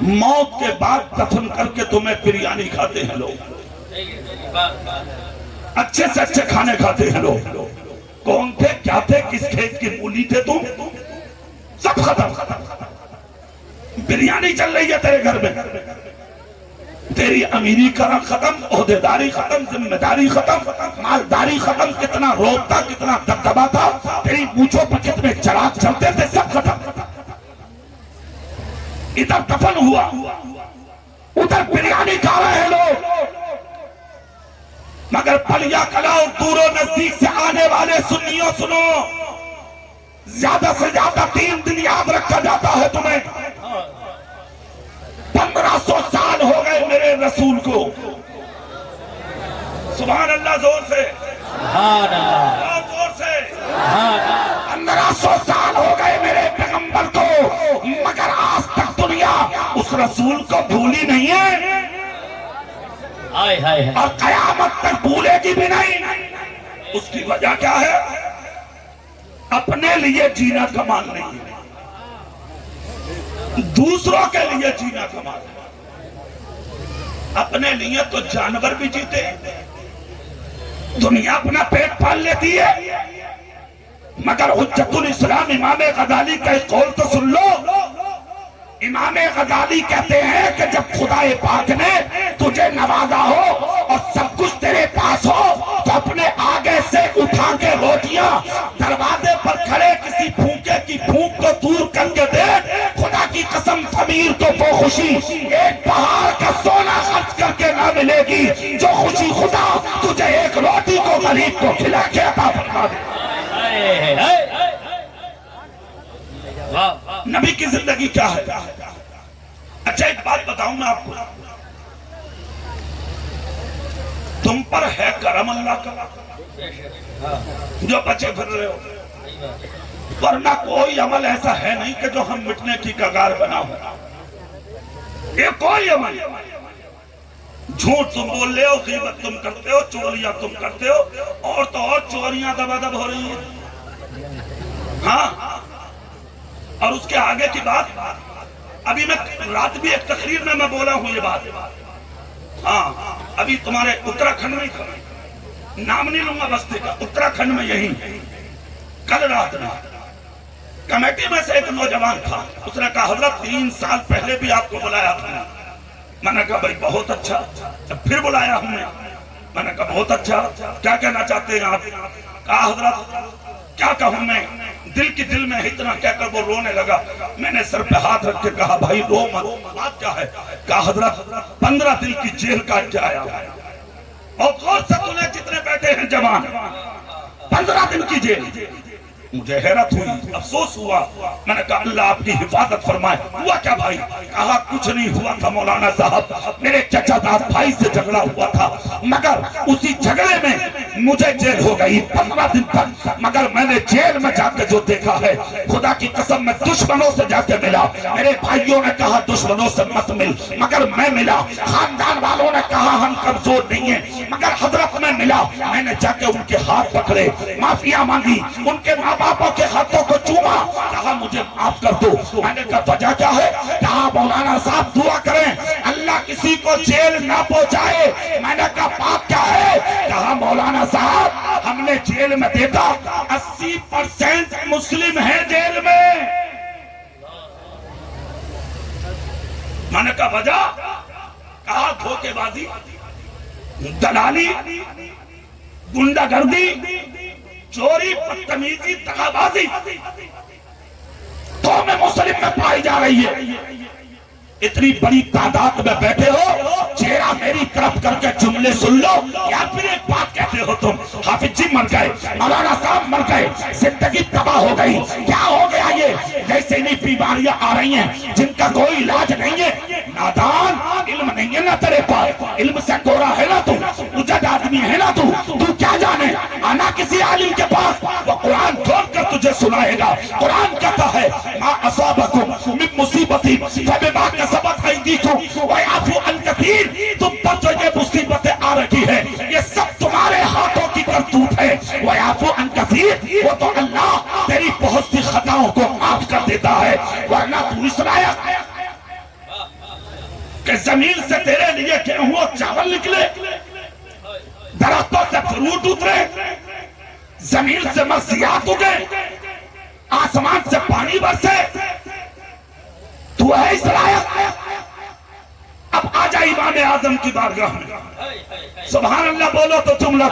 मौत के बाद दफन करके तुम्हें बिरयानी खाते हैं लोग, अच्छे से अच्छे खाने खाते हैं लोग। कौन थे, क्या थे, किस खेत की मूली थे तुम? सब खत्म। बिरयानी चल रही है तेरे घर में। तेरी अमीरी करा खत्म, ओहदेदारी खत्म, जिम्मेदारी खत्म, मालदारी खत्म। कितना रोब था, कितना दबदबा था, तेरी मूंछों पर कितने चराग चलते थे, सब खत्म। इधर दफन हुआ, उधर बिरयानी खा रहे हैं लोग। मगर पलिया कला और दूरों नजदीक से आने वाले सुन्नियों सुनो, ज्यादा से ज्यादा 3 दिन याद रखा जाता है तुम्हें। 1500 साल हो गए मेरे रसूल को। सुभान अल्लाह, जोर से, जोर से। 1500 साल हो गए मेरे पैगंबर को, मगर आज तक दुनिया उस रसूल को भूली नहीं है और कयामत तक भूलेगी भी नहीं। उसकी वजह क्या है? अपने लिए जीना कमाल नहीं है, दूसरों के लिए जीना कमाल। अपने लिए तो जानवर भी जीते, दुनिया अपना पेट पाल लेती है, मगर हुज्जतुल इस्लाम इमाम गजाली का एक कौल तो सुन लो। इमाम गजाली कहते हैं कि जब खुदाए पाक ने तुझे नवाजा हो और सब कुछ तेरे पास हो, तो अपने आगे से उठा के रोटियां दरवाजे पर खड़े किसी भूखे की भूख को दूर करके दे। खुदा की कसम, फकीर को वो खुशी एक पहाड़ का सोना खर्च करके ना मिलेगी जो खुशी खुदा तुझे एक रोटी को गरीब को खिला के अता फरमा दे। नबी की जिंदगी क्या है? अच्छा, एक बात बताऊं मैं आपको, तुम पर है करम अल्लाह का जो बचे फिर रहे हो, वरना कोई अमल ऐसा है नहीं कि जो हम मिटने की कगार बना हो। ये कोई अमल, झूठ तुम बोल रहे हो, गीबत तुम करते हो, चोरियां तुम करते हो, और तो और चोरियां दबादब हो रही हैं। हाँ, और उसके आगे की बात, अभी मैं रात भी एक तकरीर में मैं बोला हूं ये बात। हाँ, अभी तुम्हारे उत्तराखंड में, नाम नहीं लूंगा बस्ती का, उत्तराखंड में यही कल रात में कमेटी में से एक नौजवान था, उसने कहा हजरत 3 साल पहले भी आपको बुलाया था। मैंने कहा भाई बहुत अच्छा, जब फिर बुलाया हमने, मैंने कहा बहुत अच्छा, क्या कहना चाहते हैं आप? कहा हजरत क्या कहूं मैं, दिल की दिल में इतना कहकर वो रोने लगा। मैंने सर पे हाथ रख के कहा भाई रो मत, बात क्या है? कहा हजरत 15 दिन की जेल काट के आया, और गौर से सुने जितने बैठे हैं जवान, 15 दिन की जेल। मुझे हैरत हुई, अफसोस हुआ। मैंने कहा अल्लाह आपकी हिफाजत फरमाए। हुआ क्या भाई? कहा कुछ नहीं हुआ था मौलाना साहब, मेरे चचादार भाई से झगड़ा हुआ था, मगर उसी झगड़े में मुझे जेल हो गई 15 दिन तक। मगर मैंने जेल में जाकर जो देखा है, खुदा की कसम मैं दुश्मनों से जाके मिला। मेरे भाइयों ने कहा दुश्मनों से मत मिल, मगर मैं मिला। खानदान वालों ने कहा हम कमजोर नहीं है, मगर हजरत में मिला। मैंने जाके उनके हाथ पकड़े, माफिया मांगी, उनके माँ बापों के हाथों को चूमा, कहा मुझे माफ कर दो। मैंने कहा वजह क्या है? कहा मौलाना साहब दुआ करें अल्लाह किसी को जेल ना पहुंचाए। मैंने कहा बात क्या है? कहा मौलाना साहब हमने जेल में देखा 80% मुस्लिम है जेल में। मैंने कहा वजह? कहा धोखेबाजी, दलाली, गुंडागर्दी, चोरी, बदतमीजी, दगाबाजी तो में मुस्लिम में पाई जा रही है। इतनी बड़ी तादाद में बैठे हो, चेहरा मेरी तरफ करके जुमले सुन लो, या फिर एक बात कहते हो तुम हाफिज जी मर गए, मौलाना साहब मर गए, जिंदगी तबाह हो गई, क्या हो गया ये? जैसे इन्हीं बीमारियां आ रही हैं जिनका कोई इलाज नहीं है। नादान, इल्म नहीं है ना तेरे पास, इल्म से गोरा है ना तू, उजड़ आदमी है ना तू क्या जाने? आना किसी आलिम के पास, वो कुरान खोल कर तुझे सुनाएगा। कुरान कहता है मा असाबकुम मिन मुसीबती फबिमा कसबत यंगीतु व याफू अन कसीर, तुम पर जो ये मुसीबतें आ रही है ये सब तुम्हारे हाथों की करतूत है। व याफू अन कसीर, वो तो अल्लाह तेरी बहुत सी खताओं को माफ कर देता है। वरना तू इस लायक कि जमीन से तेरे लिए गेहूं और चावल निकले, दरख्तों से फ्रूट उतरे, जमीन से मर्सियात उगे, आसमान से पानी बरसे, तू है इस लायक। अब आ जा इमाम आजम की बारगाह में, सुभान अल्लाह बोलो तो जुमला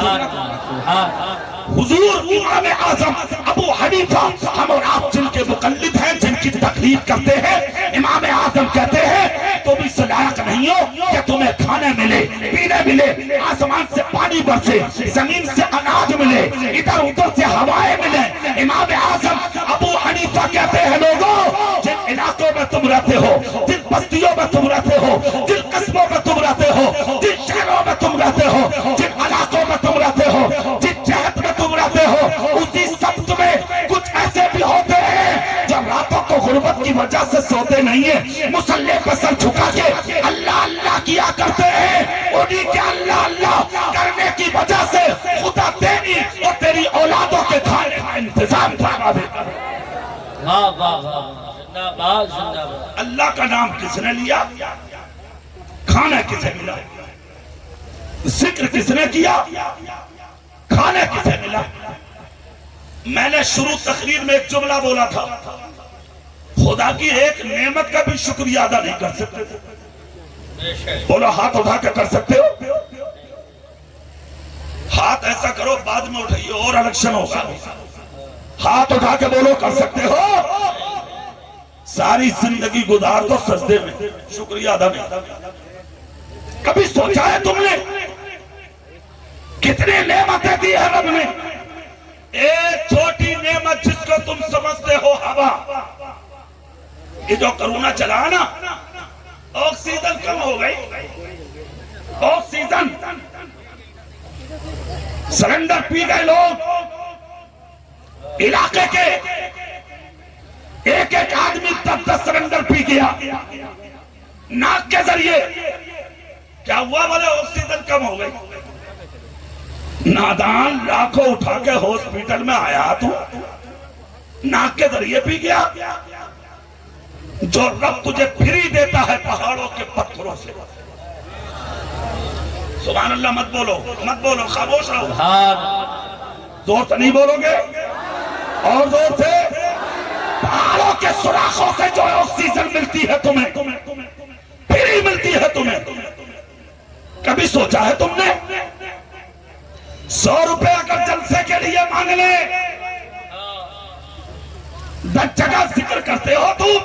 हुजूर इमाम आजम अबू हनीफा, हम और आप जिनके मुकल्लिद हैं, जिनकी तकलीफ करते हैं, इमाम आजम कहते हैं तुम इस लायक नहीं हो कि तुम्हें खाने मिले, पीने मिले, आसमान से पानी बरसे, जमीन से अनाज मिले, इधर उधर से हवाएं मिले। इमाम आजम अबू हनीफा कहते हैं लोगों, जिन इलाकों में तुम रहते हो, जिन बस्तियों में तुम रहते हो, जिन कस्बों में तुम रहते हो, जिन शहरों में तुम रहते हो, जिन इलाकों में तुम रहते हो, जिन जहत में तुम रहते हो, उसी सब्त में कुछ ऐसे भी होते हैं जो रातों को गुर्बत की वजह से सोते नहीं है, मुसल्ले पर सर झुका के अल्लाह अल्लाह किया करते हैं। उन्हीं के अल्लाह अल्लाह करने की वजह से खुदा तेरी और तेरी औलादों के खाने का इंतजाम करवा देता है। अल्लाह का नाम किसने लिया, खाना किसे मिला, जिक्र किसने किया, खाने किसे मिला। मैंने शुरू तकरीर में एक जुमला बोला था, खुदा की एक नेमत का भी शुक्रिया अदा नहीं कर सकते। बोलो हाथ उठा के कर सकते हो? हाथ ऐसा करो बाद में उठाइए और इलेक्शन होगा। हाथ उठा के बोलो कर सकते हो? सारी जिंदगी गुजार दो सजदे में, शुक्रिया अदा नहीं। कभी सोचा है तुमने कितनी नेमतें दी है रब ने? एक छोटी नेमत जिसको तुम समझते हो हवा, ये जो कोरोना चला ना, ऑक्सीजन कम हो गई, ऑक्सीजन सिलेंडर पी गए लोग। इलाके के एक एक आदमी 10-10 सिलेंडर पी गया नाक के जरिए। क्या हुआ? बोले ऑक्सीजन कम हो गई। नादान लाखों उठा के हॉस्पिटल में आया, तू नाक के जरिए पी गया। जो रब तुझे फ्री देता है पहाड़ों के पत्थरों से। सुभान अल्लाह मत बोलो, मत बोलो, खामोश रहो। जोर से नहीं बोलोगे और जोर से। पहाड़ों के सुराखों से जो ऑक्सीजन मिलती है तुम्हें, फ्री मिलती है तुम्हें। कभी सोचा है तुमने 100 रुपए अगर जलसे के लिए मांग ले, 10 जगह जिक्र करते हो तुम,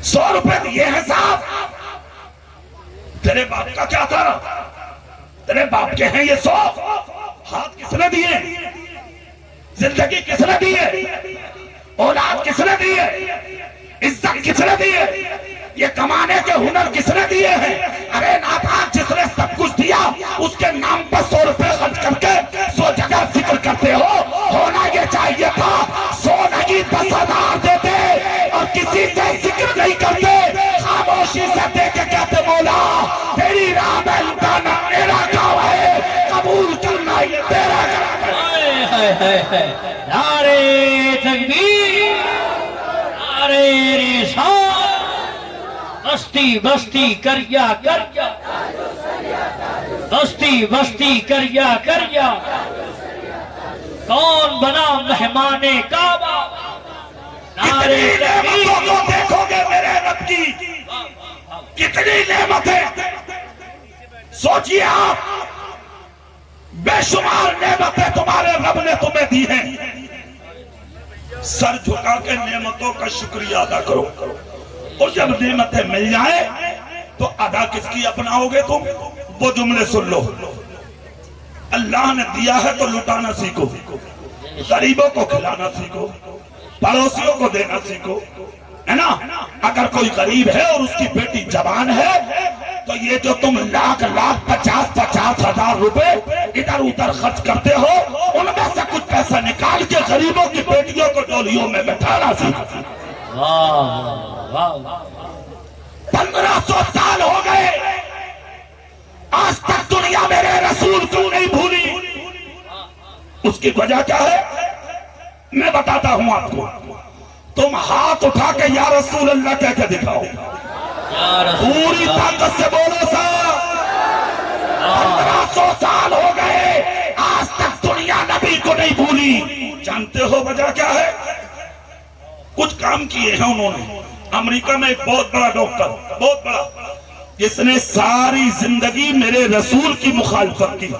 100 रुपए दिए हैं साहब। तेरे बाप का क्या था? तेरे बाप के हैं ये 100? हाथ किसने दिए? जिंदगी किसने दी है? औलाद किसने दी है? इज्जत किसने दी है? ये कमाने के हुनर किसने दिए हैं? अरे नापाक, जिसने सब कुछ दिया उसके नाम पर 100 रुपए खर्च करके 100 जगह जिक्र करते हो। होना ये चाहिए था 100 नहीं 10,000 देते और किसी से जिक्र नहीं करते, खामोशी से देख के कहते मौला तेरी राह में लुटाना मेरा काम है, कबूल करना ये तेरा काम है। नारे तकबीर, नारे रिसालत, बस्ती बस्ती करिया करिया, बस्ती बस्ती करिया करिया। कौन बना मेहमाने काबा? नारे तकबीर। तो देखोगे मेरे रब की कितनी नेमतें, सोचिए आप। बेशुमार नेमतें तुम्हारे रब ने तुम्हें दी हैं। सर झुका के नेमतों का शुक्रिया अदा करो, और जब नेमतें मिल जाए तो अदा किसकी अपनाओगे तुम? वो जुमले सुन लो। अल्लाह ने दिया है तो लुटाना सीखो, गरीबों को खिलाना सीखो, पड़ोसियों को देना सीखो, है ना। अगर कोई गरीब है और उसकी बेटी जवान है तो ये जो तुम लाख 50,000 हजार रुपए इधर उधर खर्च करते हो, उनमें से कुछ पैसा निकाल के गरीबों की बेटियों को डोलियों में बैठाना सीखो। उसकी वजह क्या है मैं बताता हूं आपको। तुम हाथ उठा के या रसूल अल्लाह कह के दिखाओ, पूरी ताकत से बोलो साहब। 1500 साल हो गए, आज तक दुनिया नबी को नहीं भूली। जानते हो वजह क्या है? कुछ काम किए हैं उन्होंने। अमेरिका में एक बहुत बड़ा डॉक्टर, बहुत बड़ा, जिसने सारी जिंदगी मेरे रसूल की मुखालफत की,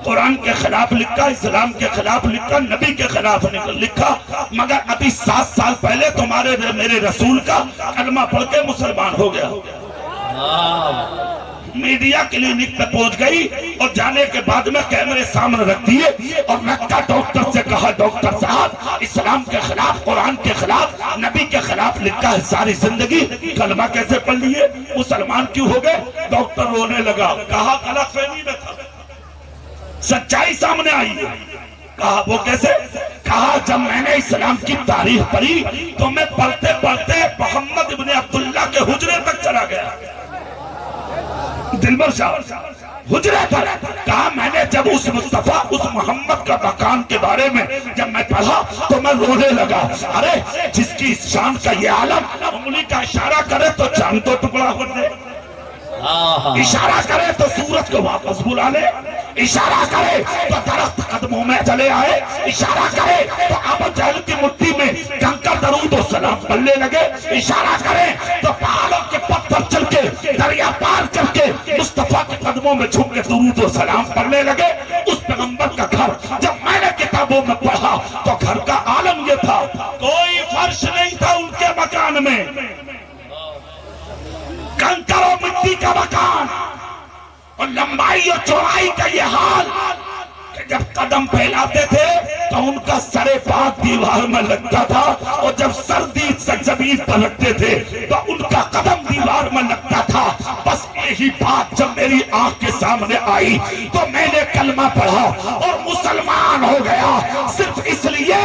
कुरान के खिलाफ लिखा, इस्लाम के खिलाफ लिखा, नबी के खिलाफ लिखा, मगर अभी 7 साल पहले तुम्हारे मेरे रसूल का कलमा पढ़ के मुसलमान हो गया। मीडिया क्लिनिक पे पहुंच गई और जाने के बाद में कैमरे सामने रख दिए और रखा डॉक्टर से कहा, डॉक्टर साहब इस्लाम के खिलाफ, कुरान के खिलाफ, नबी के खिलाफ लिखा है सारी जिंदगी, कलमा कैसे पढ़ लिए, मुसलमान क्यों हो गए? डॉक्टर रोने लगा। कहा गलतफहमी में था, सच्चाई सामने आई है। कहा वो कैसे? कहा जब मैंने इस्लाम की तारीख पढ़ी तो मैं पढ़ते पढ़ते मोहम्मद इब्ने अब्दुल्ला के हुजरे तक चला गया। दिलबर साहब हुजरे तक। कहा मैंने जब उस मुस्तफा, उस मोहम्मद का मकान के बारे में जब मैं पढ़ा तो मैं रोने लगा। अरे जिसकी शान का ये आलम उंगली का इशारा करे तो चांद तो टुकड़ा हो दे, इशारा करे तो सूरज को वापस बुला ले, इशारा करे तो दरख्त कदमों में चले आए, इशारा करे तो अबू जहल की मुट्ठी में कंकर दरूद और सलाम पढ़ने लगे, इशारा करे तो पहाड़ों के पत्थर चल के, दरिया पार करके मुस्तफा के कदमों में झुक के दरूद और सलाम पढ़ने लगे। उस पैगंबर का घर जब मैंने किताबों में पढ़ा तो घर का आलम ये था, कोई फर्श नहीं था उनके मकान में, कंकर और मिट्टी का मकान, और लंबाई और चौड़ाई का ये हाल कि जब कदम फैलाते थे तो उनका सरे पाक दीवार में लगता था, और जब सर्दी से जमीन पर रखते थे तो उनका कदम दीवार में लगता था। बस यही बात जब मेरी आंख के सामने आई तो मैंने कलमा पढ़ा और मुसलमान हो गया, सिर्फ इसलिए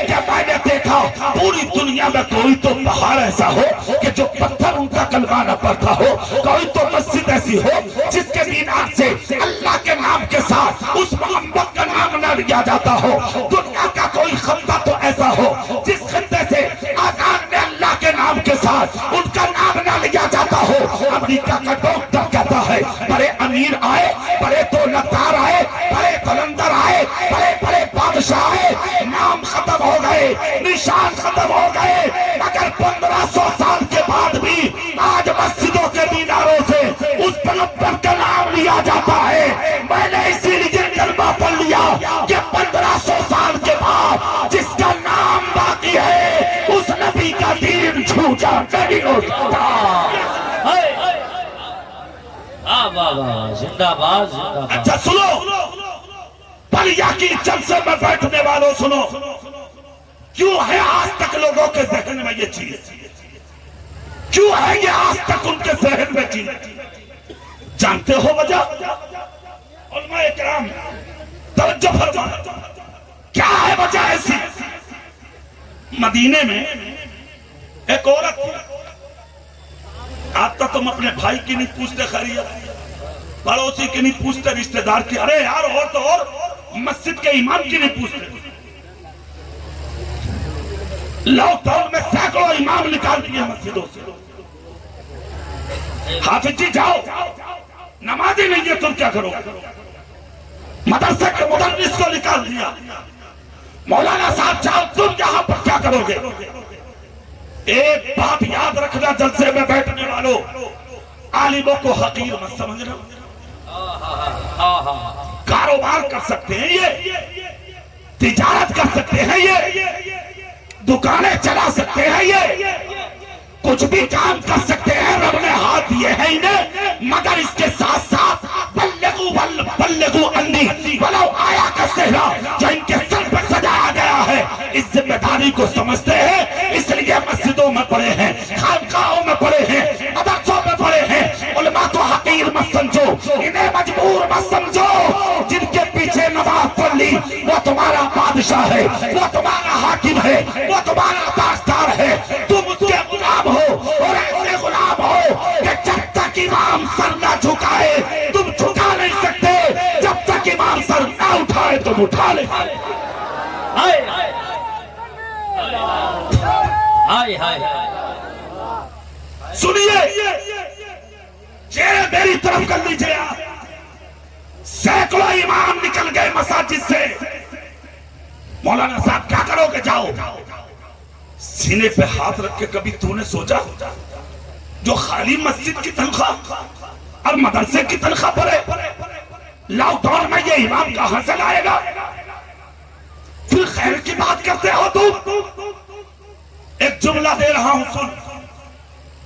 कि मैंने देखा पूरी दुनिया में कोई तो पहाड़ ऐसा हो कि जो पत्थर उनका कलमा न पढ़ता हो, कोई तो मस्जिद ऐसी हो जिसके मीनार से अल्लाह के नाम के साथ उस मोहम्मद का नाम न लिया जाता हो, दुनिया का कोई खंदा तो ऐसा हो जिस खंदे से आकाश में अल्लाह के नाम के साथ उनका नाम न लिया जाता हो। अमेरिका का डॉक्टर कहता है बड़े अमीर आए, बड़े दौलतदार आए, बड़े कलंदर आए, बड़े बड़े बादशाह आए, नाम खत्म हो गए, निशान खत्म हो गए, मगर 1500 साल के बाद भी आज मस्जिदों के मीनारों से उस पैगंबर का नाम लिया जाता है। मैंने इसीलिए कलमा पढ़ लिया कि 1500 साल के बाद जिसका नाम बाकी है उस नबी का दीन झूठा नहीं हो सकता। जिंदाबाद जिंदाबाद। अच्छा सुनो, बलिया की जलसे में बैठने वालों सुनो, क्यों है आज तक लोगों के जहन में ये चीज, क्यों है ये आज तक उनके जहन में चीज? जानते हो वजह? उलमा इकराम तवज्जो फरमाओ, क्या है वजह ऐसी? मदीने में एक औरत थी, आज तक तुम अपने भाई की नहीं पूछते खैरियत, पड़ोसी की नहीं पूछते, रिश्तेदार की, अरे यार और तो और मस्जिद के इमाम की नहीं पूछते। लॉकडाउन में सैकड़ों इमाम निकाल दिए मस्जिदों से। हाफिज जी जाओ, नमाजी नहीं है तुम क्या करोगे? मदरसे के मुदर्रिस को निकाल दिया। मौलाना साहब जाओ, तुम यहां पर क्या करोगे? एक बात याद रखना जलसे में बैठने वालों, आलिमों को हकीर मत समझना। कारोबार कर सकते हैं ये, तिजारत कर सकते हैं ये, दुकानें चला सकते हैं ये, कुछ भी काम कर सकते हैं, रब ने हाथ दिए हैं इन्हें, मगर इसके साथ साथ बल्लगू अन्नी वलो आया का सेहरा जो इनके सर पर सजाया गया है, इस जिम्मेदारी को समझते हैं, इसलिए मस्जिदों में पड़े हैं, खानकाहों में पड़े हैं, मदरसों में पड़े हैं। उलमा को हकीर मत समझो, इन्हें मजबूर मत समझो। जिनके पीछे नमाज पढ़ ली वो तुम्हारा बादशाह है, वो तुम्हारा हाकिम है, वो तुम्हारा ताजदार है, तुम उसके गुलाम हो, और ऐसे गुलाम हो कि जब तक इमाम सर न झुकाए तुम झुका नहीं सकते, जब तक इमाम सर न उठाए तुम तुम उठा ले। हाय हाय हाय हाय सुनिए, चेहरे मेरी तरफ कर लीजिए। सैकड़ों इमाम निकल गए मसाजिद से। मौलाना साहब क्या करोगे? जाओ। सीने पे हाथ रख के कभी तूने सोचा जो खाली मस्जिद की तनख्वाह और मदरसे की तनख्वाह पड़े, लॉकडाउन में ये इमाम कहां से लाएगा? फिर खैर की बात करते हो तुम। एक जुमला दे रहा हूं सुन।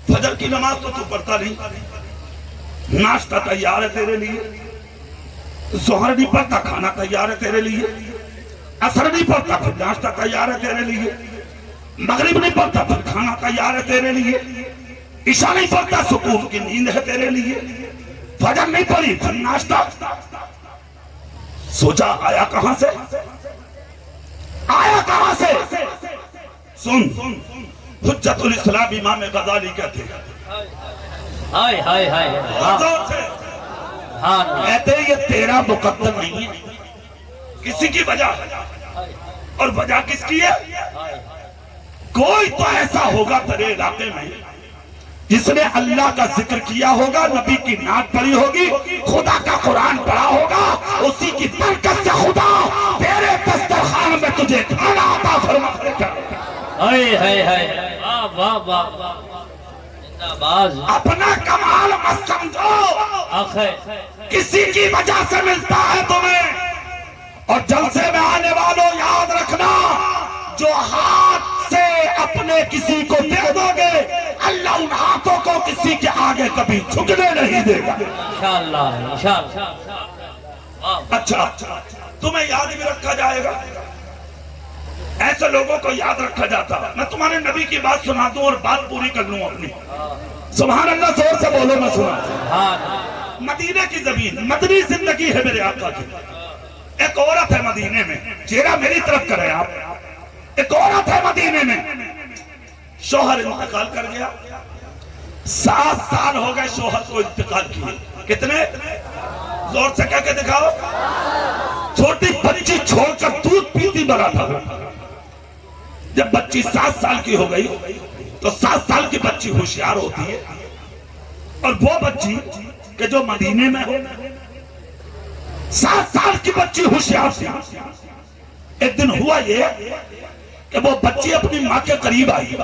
फजर की नमाज तो तू पढ़ता नहीं, नाश्ता तैयार है तेरे लिए, जोहर नहीं पढ़ता खाना तैयार है तेरे लिए, असर नहीं पढ़ता फिर नाश्ता तैयार है तेरे लिए, मगरिब नहीं पढ़ता फिर खाना तैयार है तेरे लिए, ईशा नहीं पढ़ता सुकून की नींद है तेरे लिए, फजर नहीं पढ़ी फिर नाश्ता। सोचा आया कहां से? आया कहां से? सुन, हुज्जतुल इस्लाम इमाम गजाली कहते हैं, हाय हाय हाय हाँ कहते हैं ये तेरा मुकद्दर नहीं है, किसी की वजह है। और वजह किसकी है? कोई तो ऐसा होगा तेरे इलाके में जिसने अल्लाह का जिक्र किया होगा, नबी की नात पढ़ी होगी, खुदा का कुरान पढ़ा होगा, उसी की बरकत से खुदा तेरे दस्तरखान में तुझे खाना अता फरमाएगा। हाय हाय हाय वाह वाह वाह जिंदाबाद। अपना कमाल मत समझो, आखिर किसी की वजह से मिलता है तुम्हें। और जलसे में आने वालों याद रखना, जो हाथ से अपने किसी को दे दोगे, अल्लाह उन हाथों को किसी के आगे कभी झुकने नहीं देगा इंशाअल्लाह इंशाअल्लाह। अच्छा, तुम्हें याद भी रखा जाएगा, ऐसे लोगों को याद रखा जाता। मैं तुम्हारे नबी की बात सुना दूं और बात पूरी कर लूं अपनी। सुभान अल्लाह, जोर से बोलो, मैं सुना। मदीने की जमीन, मदनी जिंदगी है मेरे आका की। एक औरत है मदीने में, चेहरा मेरी तरफ करें आप। एक औरत है मदीने में, शौहर इंतकाल कर गया, 7 साल हो गए शौहर को इंतकाल किए। कितने? जोर से कह के दिखाओ। छोटी बच्ची छोड़कर दूध पीती बड़ा था। जब बच्ची 7 साल की हो गई तो 7 साल की बच्ची होशियार होती है, और वो बच्ची के जो मदीने में हो, 7 साल की बच्ची होशियार थी। एक दिन हुआ ये कि वो बच्ची अपनी माँ के करीब आई,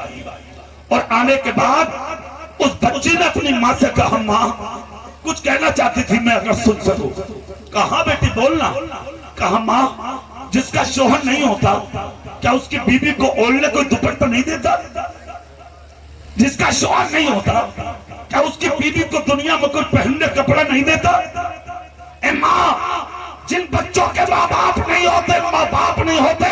और आने के बाद उस बच्ची ने अपनी माँ से कहा, माँ कुछ कहना चाहती थी, मैं अगर सुन सकूं। कहा बेटी बोलना। कहा माँ, जिसका शौहर नहीं होता क्या उसकी बीवी को ओढ़ने कोई दुपट्टा नहीं देता? जिसका शौहर नहीं होता क्या उसकी बीवी को दुनिया में कोई पहनने कपड़ा नहीं देता? ए माँ, जिन बच्चों के माँ बाप नहीं होते, माँ बाप नहीं होते,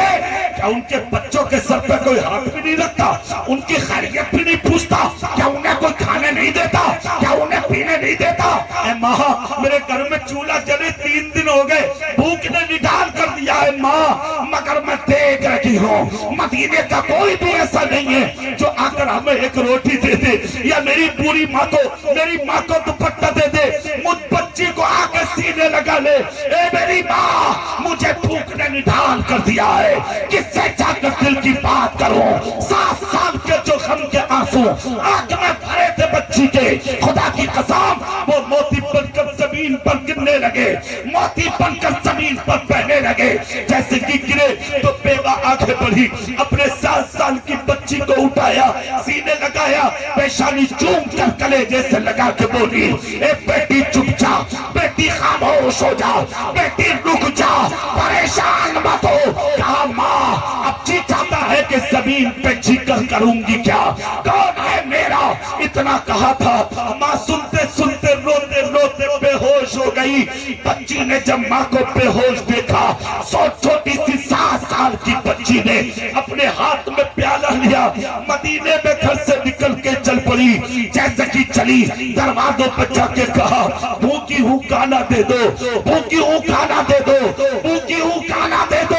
क्या उनके बच्चों के सर पे कोई हाथ भी नहीं रखता? उनकी खैरियत भी नहीं पूछता? क्या उन्हें कोई खाने नहीं देता? क्या उन्हें पीने नहीं देता? ए माँ, मेरे घर में चूल्हा जले 3 दिन हो गए, भूख ने निकाल कर दिया है माँ, मगर मैं देख रही हूँ मदीने का कोई भी ऐसा नहीं है जो आकर हमें एक रोटी दे दे, या मेरी पूरी मेरी माँ को दुपट्टा दे दे, मुझ बच्ची को आके सीने लगा ले। ए मेरी माँ, मुझे भूख ने निकाल कर दिया है, किससे जाकर दिल की बात करूं? 7 साल के जो गम के आंसू आंख में भरे थे बच्ची के, खुदा की कसम वो मोती बनकर जमीन पर गिरने लगे, मोती बनकर जमीन पर बहने लगे। जैसे कि गिरे तो बेवा आगे बढ़ी, अपने 7 साल की बच्ची को उठाया, सीने लगाया, पेशानी चूम कर कलेजे से लगा के बोली, ए बेटी चुप जा, बेटी खामोश हो जा, बेटी रुक जा, परेशान मत हो। कहा माँ, अब जी चाहता है कि जमीन पे जीकर करूंगी क्या? कौन है मेरा? इतना कहा था, माँ सुनते सुनते रोते रोते बेहोश हो गई। बच्ची ने जब माँ को बेहोश देखा, छोटी सी 7 साल की बच्ची ने अपने हाथ में प्याला लिया, मदीने में घर से निकल के चल पड़ी। जैसे कि चली, दरवाजों पर जाके कहा, भूखी हूँ खाना दे दो, भूखी हूँ खाना दे दो, भूखी हूँ खाना दे दो।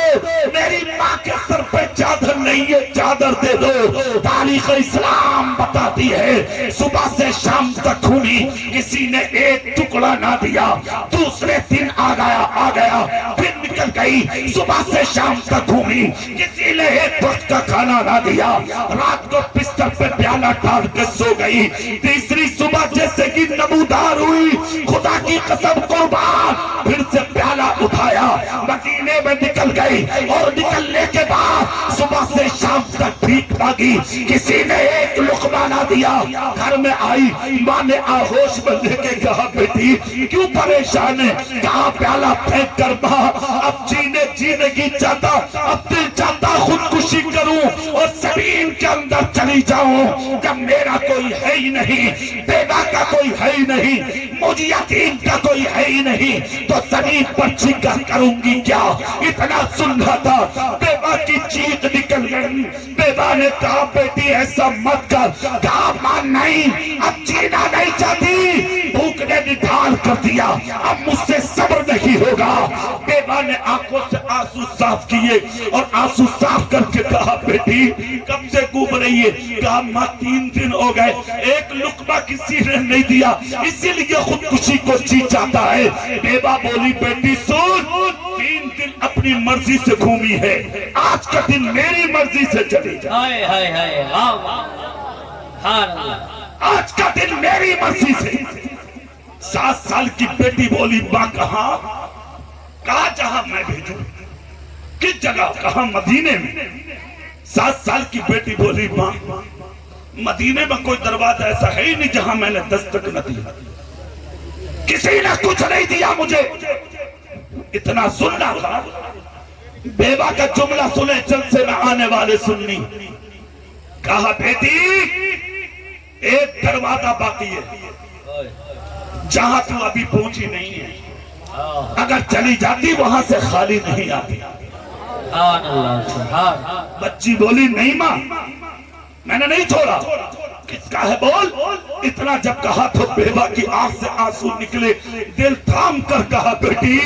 मेरी माँ के सर पे चादर नहीं है, चादर दे दो। तारीख इस्लाम बताती है, सुबह से शाम तक खूनी किसी ने एक टुकड़ा ना दिया। दूसरे दिन आ गया, फिर निकल निकल गई, सुबह से शाम तक घूमी, किसी ने एक वक्त का खाना ना दिया, रात को बिस्तर पे प्याला डाल के सो गई। तीसरी सुबह जैसे कि नबूदार हुई, खुदा की कसम कुर्बान, फिर से प्याला उठाया, मदीने में निकल गई और निकलने के बाद सुबह से शाम तक भीख मांगी, किसी ने एक लुकमा ना दिया। घर में आई, माँ ने आहोश में लेके कहा बेटी क्यों परेशान है? कहा प्याला फेंक कर माँ, अब जीने की चाहता, अब दिल चाहता खुदकुशी करूं और जमीन के अंदर चली जाऊं। जब मेरा कोई है ही नहीं, बेवा का कोई है ही नहीं, मुझे यतीम का कोई है ही नहीं, तो जमीन पर जिक्र करूंगी क्या? इतना सुन रहा था, बेवा की चीख निकल गई। बेवा ने कहा बेटी ऐसा मत कर। कहा मां नहीं, अब जीना नहीं चाहती, भूख ने निढाल कर दिया, अब मुझसे सब्र नहीं होगा। बेवा ने आंखों से आंसू साफ किए और आंसू साफ करके कहा बेटी कब से घूम रही है? कहा मां 3 दिन हो गए, एक लुकमा किसी ने नहीं दिया, इसीलिए खुदकुशी को जी जाता है। बेवा बोली बेटी सुन, 3 दिन अपनी मर्जी से घूमी है, आज का दिन मेरी मर्जी से चली जा। हाय हाय हाय, वाह वाह, आज का दिन मेरी मर्जी से। 7 साल की बेटी बोली मां कहा जहां मैं भेजूं, किस जगह? कहा मदीने में। 7 साल की बेटी बोली मां मदीने में कोई दरवाजा ऐसा है ही नहीं जहां मैंने दस्तक न दी, किसी ने कुछ नहीं दिया मुझे। इतना सुनना था। बेवा का जुमला सुने जलसे में आने वाले सुन्नी। कहा बेटी एक दरवाजा बाकी है जहां तू अभी पहुंची नहीं है, अगर चली जाती वहां से खाली नहीं आती। बच्ची बोली नहीं मां, मैंने नहीं छोड़ा। किसका है बोल? इतना जब कहा तो बेवा की आंख से आंसू निकले, दिल थाम कर कहा बेटी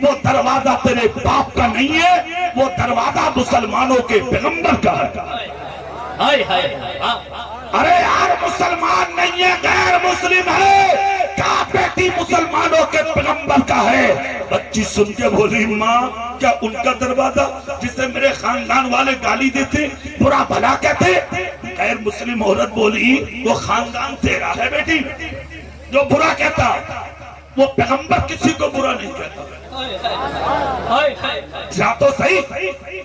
वो दरवाजा तेरे बाप का नहीं है, वो दरवाजा मुसलमानों के पैगंबर का है। हाय हाय, अरे यार मुसलमान नहीं है, गैर मुस्लिम है। क्या बेटी मुसलमानों के पैगंबर का है? बच्ची सुन के बोली माँ क्या उनका दरवाजा जिसे मेरे खानदान वाले गाली देते, बुरा भला कहते? गैर मुस्लिम औरत बोली वो खानदान तेरा है बेटी, जो बुरा कहता, वो पैगंबर किसी को बुरा नहीं कहता। जा तो सही,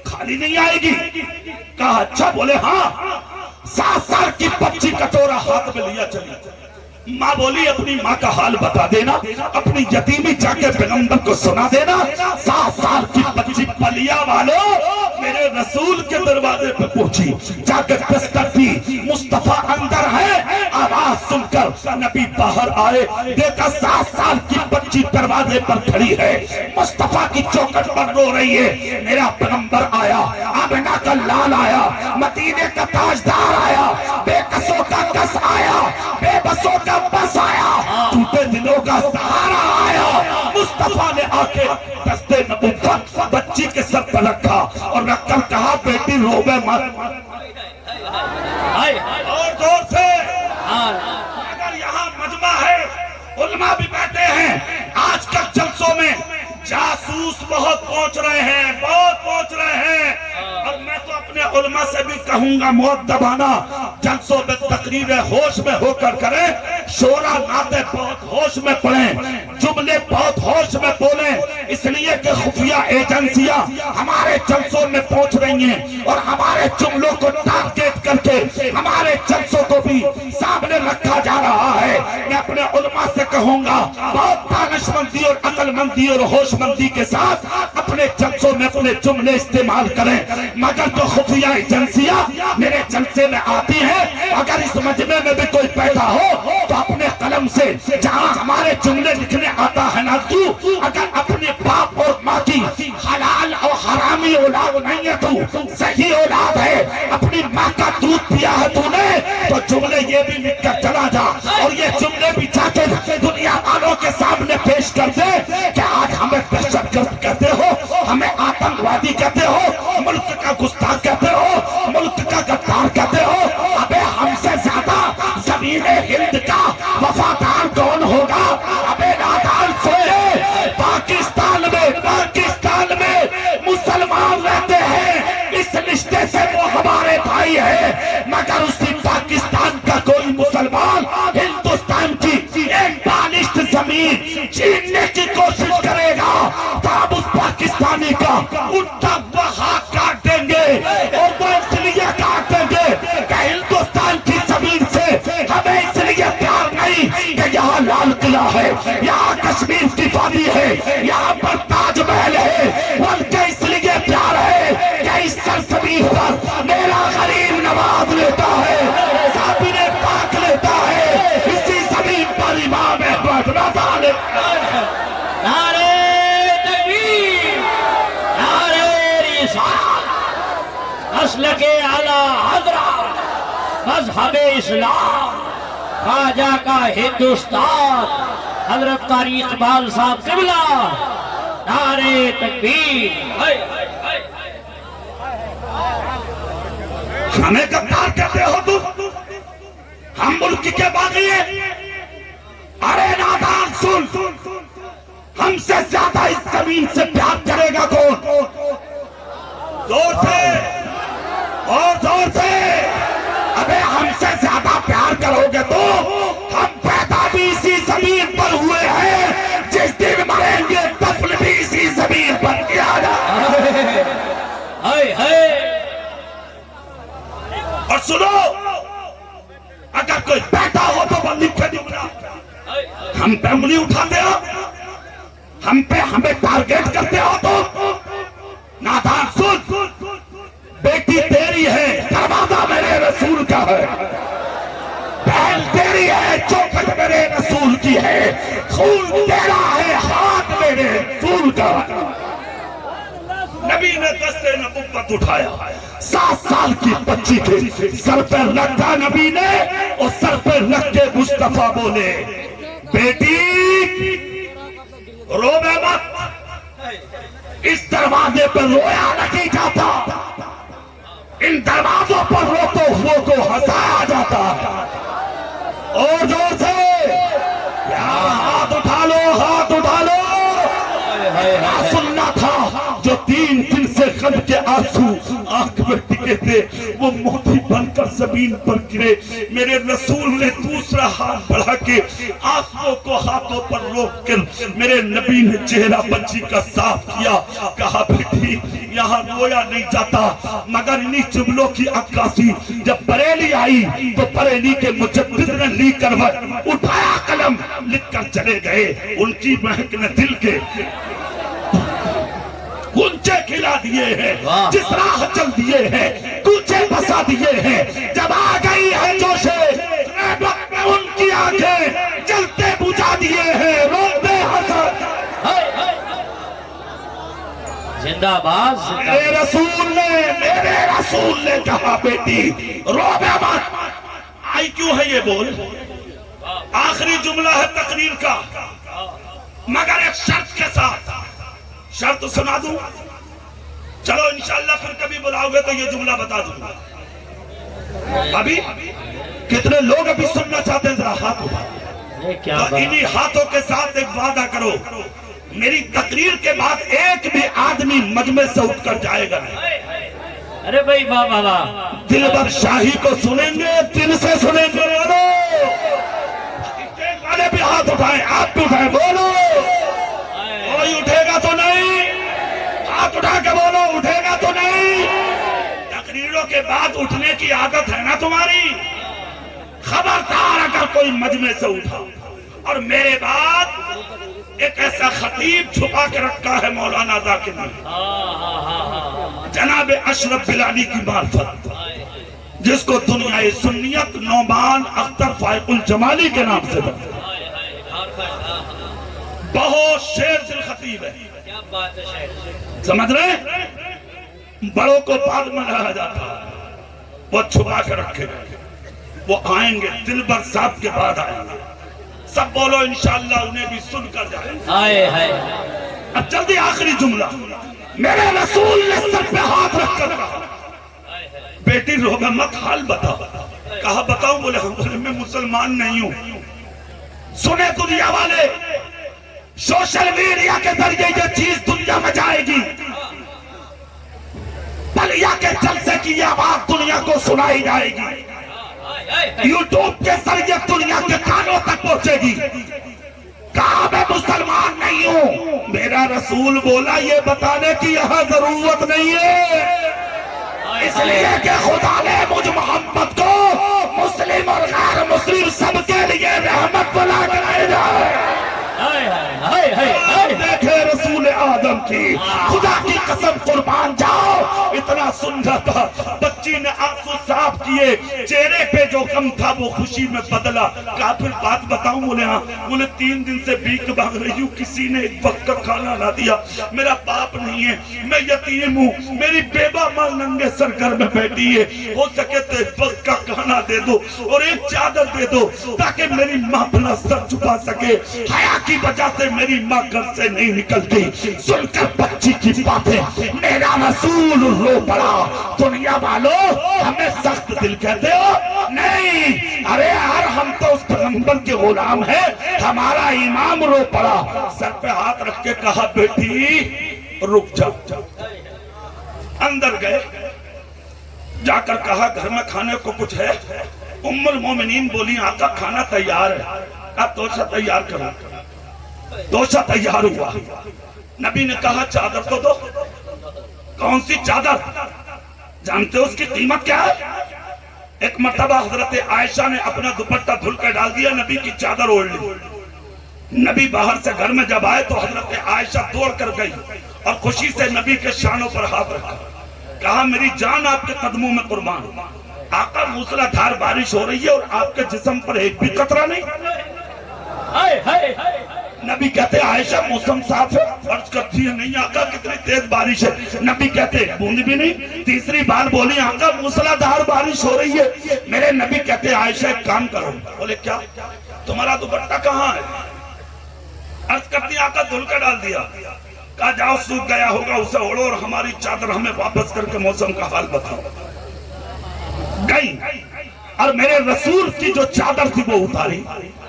खाली नहीं आएगी। कहा अच्छा? बोले हाँ। 7 साल की बच्ची कटोरा हाथ में लिया चली। माँ बोली अपनी माँ का हाल बता देना, अपनी यतीमी जाके पैगंबर को सुना देना। 7 साल की बच्ची पलिया वालों मेरे रसूल के दरवाजे पे पहुंची, जाकर दस्तक दी, मुस्तफा अंदर है। आवाज सुनकर नबी बाहर आए, देखा 7 साल की बच्ची दरवाजे पर खड़ी है, मुस्तफा की चौखट पर रो रही है। मेरा पैगंबर आया, आमिना का लाल आया, मदीने का ताजदार आया, बेकसों का कस आया, बेबसों का बस आया, टूटे दिलों का सहारा आया। मुस्तफा ने आके दस्ते नबूवत बच्ची के सर पर रखा और रखकर कहा बेटी रोवे मत। और जोर से, अगर यहाँ मजमा है, उलमा भी बैठे हैं, आजकल जलसों में जासूस बहुत पहुंच रहे हैं, बहुत पहुंच रहे हैं। और मैं तो अपने उलमा से भी कहूंगा मौत दबाना, जलसों में तकरीरें होश में होकर करें, शोरा नाते बहुत होश में पढ़ें, जुमले बहुत होश में बोलें, इसलिए कि खुफिया एजेंसियां हमारे जलसों में पहुंच रही हैं और हमारे जुमलों को टारगेट करके हमारे जलसों को भी सामने रखा जा रहा है। मैं अपने उलमा से कहूंगा बहुत दानिशमंदी और अक्लमंदी और होशमंदी के साथ अपने जलसों में अपने जुमले इस्तेमाल करें। मगर जो खुफिया एजेंसियां मेरे जलसे में आती हैं, अगर इस मजमे में भी कोई पैदा हो तो अपने कलम से जहां हमारे जुमले लिखने आता है ना, तू अगर अपने बाप और माँ की हलाल और हरामी औलाद नहीं है, तू सही औलाद है, अपनी माँ का दूध पिया है तूने, तो जुमले ये भी लिख कर चला जा और ये जुमले भी जाके दुनिया वालों के सामने पेश कर दे कि आज हमें दहशतगर्द कहते हो, हमें आतंकवादी कहते हो, मुल्क का गुस्ताख कहते हो, मुल्क का गद्दार कहते हो। अबे हमसे ज्यादा ज़मीन-ए हिंद का वफादार कौन होगा? अबे नादान सोए, पाकिस्तान में जमीन छीनने की कोशिश करेगा तो हम उस पाकिस्तानी का उठा हुआ हाथ काट देंगे। और वो इसलिए काट देंगे कि हिंदुस्तान की जमीन से हमें इसलिए प्यार नहीं कि यहाँ लाल किला है, यहाँ कश्मीर की वादी है, यहाँ पर ताजमहल है, बल्कि इसलिए प्यार है कि इस सरजमीन पर मेरा गरीब नवाज लेता है, साबिर पाक लेता है, इसी जमीन पर इमाम अहमद रज़ा लेता है। नारे तकबीर, नारे रिसालत, मसलके आला हज़रत, मज़हबे इस्लाम, ख्वाजा का हिंदुस्तान, हजरत कारी इकबाल साहब क़िबला। नारे तकबीर। हमें गद्दार कहते हो तुम, हम मुल्क के बागी हैं। अरे नादान सुन, हमसे ज्यादा इस जमीन से प्यार करेगा कौन? जोर से और जोर से। अबे हमसे ज्यादा प्यार करोगे तो हम पैदा भी इसी जमीन पर हुए हैं, जिस दिन मरेंगे दफन भी इसी जमीन पर किया जाए। और सुनो, अगर कोई बैठा हो तो वो लिख के जुमला, हम पे उंगली उठाते हो, हम पे हमें टारगेट करते हो तो नादान सुन, बेटी तेरी है, दरवाजा मेरे रसूल का है, बहन तेरी है, चौखट मेरे रसूल की है, खून तेरा है, हाथ मेरे रसूल का। नबी ने दस्ते नबुव्वत उठाया, 7 साल की बच्ची के सर पर रखा नबी ने, और सर पर रख के मुस्तफा बोले, बेटी रोवे मत, इस दरवाजे पर रोया नहीं जाता, इन दरवाजों पर रोते हुए को हंसाया जाता। और जोर से हाथ उठा लो, हाथ उठा लो। सुनना था जो 3 दिन से गम के आंसू आंख में टिके थे, वो मोती बनकर जमीन पर गिरे। मेरे रसूल ने दूसरा हाथ बढ़ा के आंसुओं को हाथों पर रोक कर मेरे नबी ने चेहरा बच्ची का साफ किया, कहा बेटी यहाँ रोया नहीं जाता, मगर इन्हीं जुमलों की अक्कासी जब बरेली आई तो बरेली के मुजद्दिद ने ली करवट उठाया, कलम लिख कर चले गए। उनकी महक ने दिल के गुंचे खिला दिए हैं, जिस राह चल दिए हैं, गुंचे बसा दिए हैं। जब आ गई है जोशे वक्त में उनकी आंखें जलते बुझा दिए हैं, रोते हंसते। जिंदाबाद। मेरे रसूल ने कहा बेटी रोबे मत। आई क्यों है ये बोल? आखिरी जुमला है तकरीर का, मगर एक शर्त के साथ। शर्त सुना दूं? चलो इंशाल्लाह फिर कभी बुलाओगे तो ये जुमला बता दूंगा। अभी कितने लोग अभी सुनना चाहते हैं? जरा हाथ उठाओ। तो इन्हीं हाथों के साथ एक वादा करो, मेरी तकरीर के बाद एक भी आदमी मजमे से उठकर जाएगा नहीं। अरे भाई वाह वाह वाह, दिलबर शाही को सुनेंगे, दिल से सुनेंगे। बोलो, वाले भी हाथ उठाए, आप भी उठाए, बोलो। कोई उठेगा तो नहीं? हाथ उठा के बोलो, उठेगा तो नहीं? तकरीरों के बाद उठने की आदत है ना तुम्हारी? खबरदार अगर कोई मजमे से उठा। और मेरे बाद एक ऐसा खतीब छुपा के रखा है मौलाना जाकिर ने, जनाब अशरफ बिलाली की मार्फत, जिसको दुनिया सुन्नियत नौमान अख्तर फाइकुल जमाली के नाम से बनता। बहुत शेर दिल खतीब है, क्या बात है शेर। समझ रहे? बड़ों को बाद में रहा जाता, वो छुपा के रखे, वो आएंगे दिलबर साहब के बाद आएंगे। सब बोलो इंशाअल्लाह उन्हें भी सुनकर जाए। हाय हाय। अब जल्दी आखिरी जुमला। मेरे रसूल ने सर पे हाथ रखकर कहा, बेटी रोबे मत, हाल बता। कहा बताऊं? बोले हम बोले मैं मुसलमान नहीं हूं। सुने दुनिया वाले, सोशल मीडिया के जरिए ये चीज दुनिया में जाएगी, बलिया के जलसे की ये आवाज दुनिया को सुनाई जाएगी, यूट्यूब के जरिए दुनिया के कानों तक पहुंचेगी। कहा रसूल बोला ये बताने की यहाँ जरूरत नहीं है, इसलिए कि खुदा ने मुझ मोहम्मद को मुस्लिम और गैर मुस्लिम सबके लिए रहमत बना कर भेजा है। देखे रसूल आदम की, खुदा की कसम कुर्बान जाओ, इतना सुंदर था। बच्ची ने आंसू साफ किए, चेहरे पे जो गम था वो खुशी में बदला। कहा फिर बात बताऊं? बोले हाँ। बोले 3 दिन से भीख मांग रही हूँ, किसी ने एक वक्त का खाना ना दिया, मेरा बाप नहीं है, मैं यतीम हूँ, मेरी बेबा माँ नंगे सर घर में बैठी है, हो सके तो एक वक्त का खाना दे दो और एक चादर दे दो ताकि मेरी माँ अपना सर छुपा सके। हया की वजह से मेरी माँ घर से नहीं निकलती। सुनकर बच्ची की बातें मेरा रसूल रो पड़ा। दुनिया वालों हमें सख्त दिल कहते हो? नहीं, अरे यार हम तो उस पैगंबर के गुलाम हैं। हमारा इमाम रो पड़ा, सर पे हाथ रख के कहा बेटी रुक जा। अंदर गए, जाकर कहा घर में खाने को कुछ है? उम्मुल मोमिनीन बोली आका खाना तैयार है। अब तोशा तैयार करो। तोशा तैयार हुआ। नबी ने कहा चादर तो दो। कौन सी चादर? जानते हो उसकी कीमत क्या है? एक मर्तबा हजरत आयशा ने अपना दुपट्टा धुल कर डाल दिया, नबी की चादर ओढ़ ली। नबी बाहर से घर में जब आए तो हजरत आयशा दौड़ कर गई और खुशी से नबी के शानों पर हाथ रखा। कहा मेरी जान आपके कदमों में कुर्बान। आका मूसलाधार बारिश हो रही है और आपके जिस्म पर एक भी कतरा नहीं। नबी कहते आयशा मौसम साफ है। अर्ज करती है नहीं आका कितनी तेज बारिश है। नबी कहते बूंद भी नहीं। तीसरी बार बोली आका मूसलाधार बारिश हो रही है। मेरे नबी कहते आयशा एक काम करो। बोले क्या? तुम्हारा दुपट्टा कहाँ है? अर्ज करती आका धुल कर डाल दिया। कहा जाओ सूख गया होगा उसे ओढ़ो और हमारी चादर हमें वापस करके मौसम का हाल बताओ। गई और मेरे रसूल की जो चादर थी वो उतारी,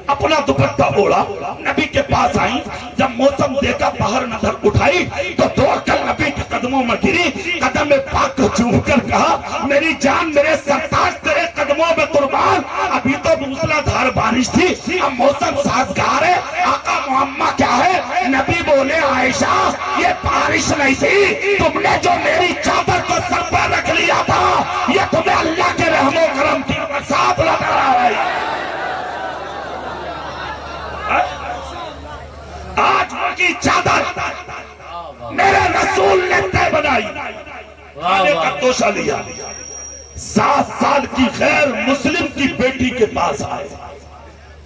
अपना दुपट्टा ओढ़ा, नबी के पास आई। जब मौसम देखा बाहर नजर उठाई तो दौड़कर नबी के कदमों में गिरी, कदम में पाक को चूम कर कहा मेरी जान मेरे सरताज तेरे कदमों में कुर्बान। अभी तो मूसलाधार बारिश थी, अब मौसम साजगार है। आका मुअम्मा क्या है? नबी बोले आयशा ये बारिश नहीं थी, तुमने जो मेरी चादर को सर पर रख लिया था ये तुम्हें अल्लाह के रहमो करम की बरसात लग रहा है। आज की चादर मेरे रसूल ने तय बनाई, आने का तोशा लिया। 7 साल की गैर मुस्लिम की बेटी के पास आए।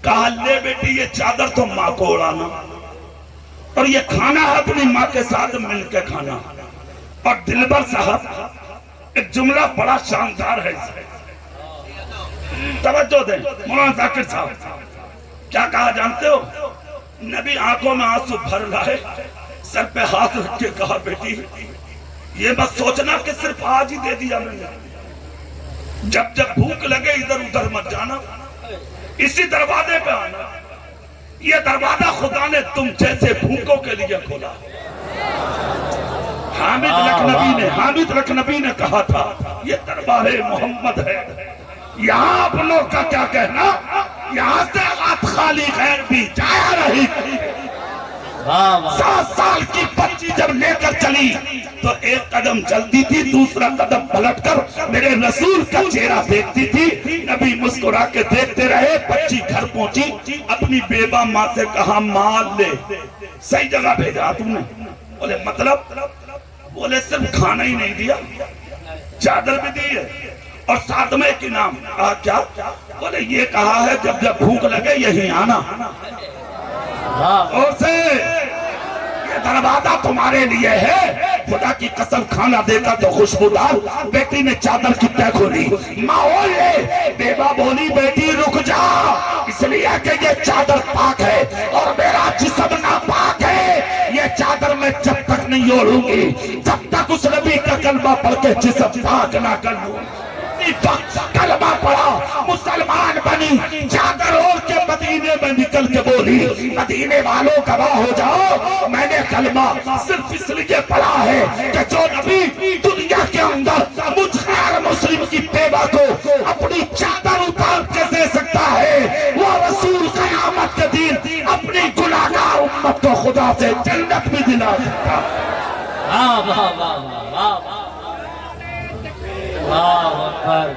कहा ले बेटी ये चादर तो माँ को उड़ाना और ये खाना है अपनी माँ के साथ मिलकर खाना। और दिलबर साहब एक जुमला बड़ा शानदार है, तवज्जो दें मौलाना जाकिर साहब। क्या कहा जानते हो? नबी आंखों में आंसू भर लाए, सर पे हाथ रख के कहा बेटी ये मत सोचना कि सिर्फ आज ही दे दिया मैंने, जब जब भूख लगे इधर उधर मत जाना, इसी दरवाजे पे आना। ये दरवाजा खुदा ने तुम जैसे भूखों के लिए खोला। हामिद लखनवी ने कहा था ये दरबारे मोहम्मद है, यहाँ अपनों का क्या कहना, यहाँ से हाथ खाली गैर भी जाया रही। 7 साल की बच्ची जब लेकर चली तो एक कदम चलती थी, दूसरा कदम पलटकर मेरे रसूल का चेहरा देखती थी। नबी मुस्कुरा के देखते रहे। बच्ची घर पहुंची, अपनी बेबा माँ से कहा माल ले, सही जगह भेजा तुमने? बोले मतलब? बोले सिर्फ खाना ही नहीं दिया, चादर भी दी है और साथ में एक इनाम। क्या? बोले ये कहा है जब जब भूख लगे यही आना। और से ये दरवाजा तुम्हारे लिए है। खुदा की कसम खाना देता तो खुशबूदार। बेटी ने चादर की तय खोली, माहौल ले। बेबा बोली बेटी रुक जा, इसलिए कि ये चादर पाक है और मेरा जिस्म नापाक है। ये चादर मैं जब तक नहीं ओढ़ूंगी जब तक उस नबी का कलमा पढ़ के जिस्म पाक ना कर लूं। कलमा पढ़ा, मुसलमान बनी, चादर ओढ़ के मदीने में निकल के बोली मदीने वालों गवाह हो जाओ मैंने कलमा सिर्फ इसलिए पढ़ा है कि जो नबी दुनिया के अंदर मुझ गैर मुस्लिम की बेवा को अपनी चादर उतार के दे सकता है, वो रसूल क़यामत के दिन अपनी गुनाहगार उम्मत को खुदा खुदा से जन्नत भी दिला सकता है। वाह वाह वाह वाह वाह वाह अकबर।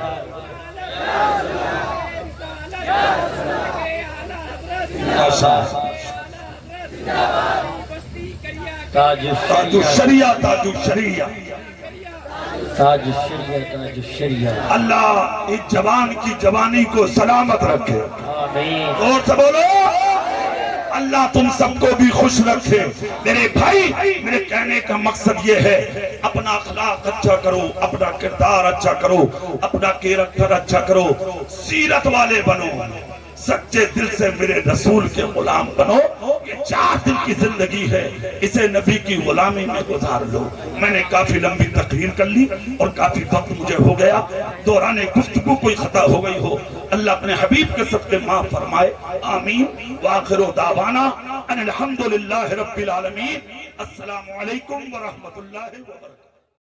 ताजु शरिया ताजु शरिया ताजु शरिया ताजु शरिया। अल्लाह इस जवान की जवानी को सलामत रखे। आमीन। और से बोलो अल्लाह तुम सबको भी खुश रखे। मेरे भाई, मेरे कहने का मकसद ये है, अपना अखलाक अच्छा करो, अपना किरदार अच्छा करो, अपना कैरेक्टर अच्छा करो, सीरत वाले बनो, सच्चे दिल से मेरे रसूल के गुलाम बनो। ये 4 दिन की जिंदगी है, इसे नबी की गुलामी में गुजार लो। मैंने काफी लंबी तकरीर कर ली और काफी वक्त मुझे हो गया, दौरान गुफ्तगू कोई खता हो गई हो, अल्लाह अपने हबीब के सबके माफ फरमाए। आमीन। वाखिरु दावाना अनिल हम्दुलिल्लाहि रब्बिल आलमीन। अस्सलामु अलैकुम व रहमतुल्लाहि व बरकातहू।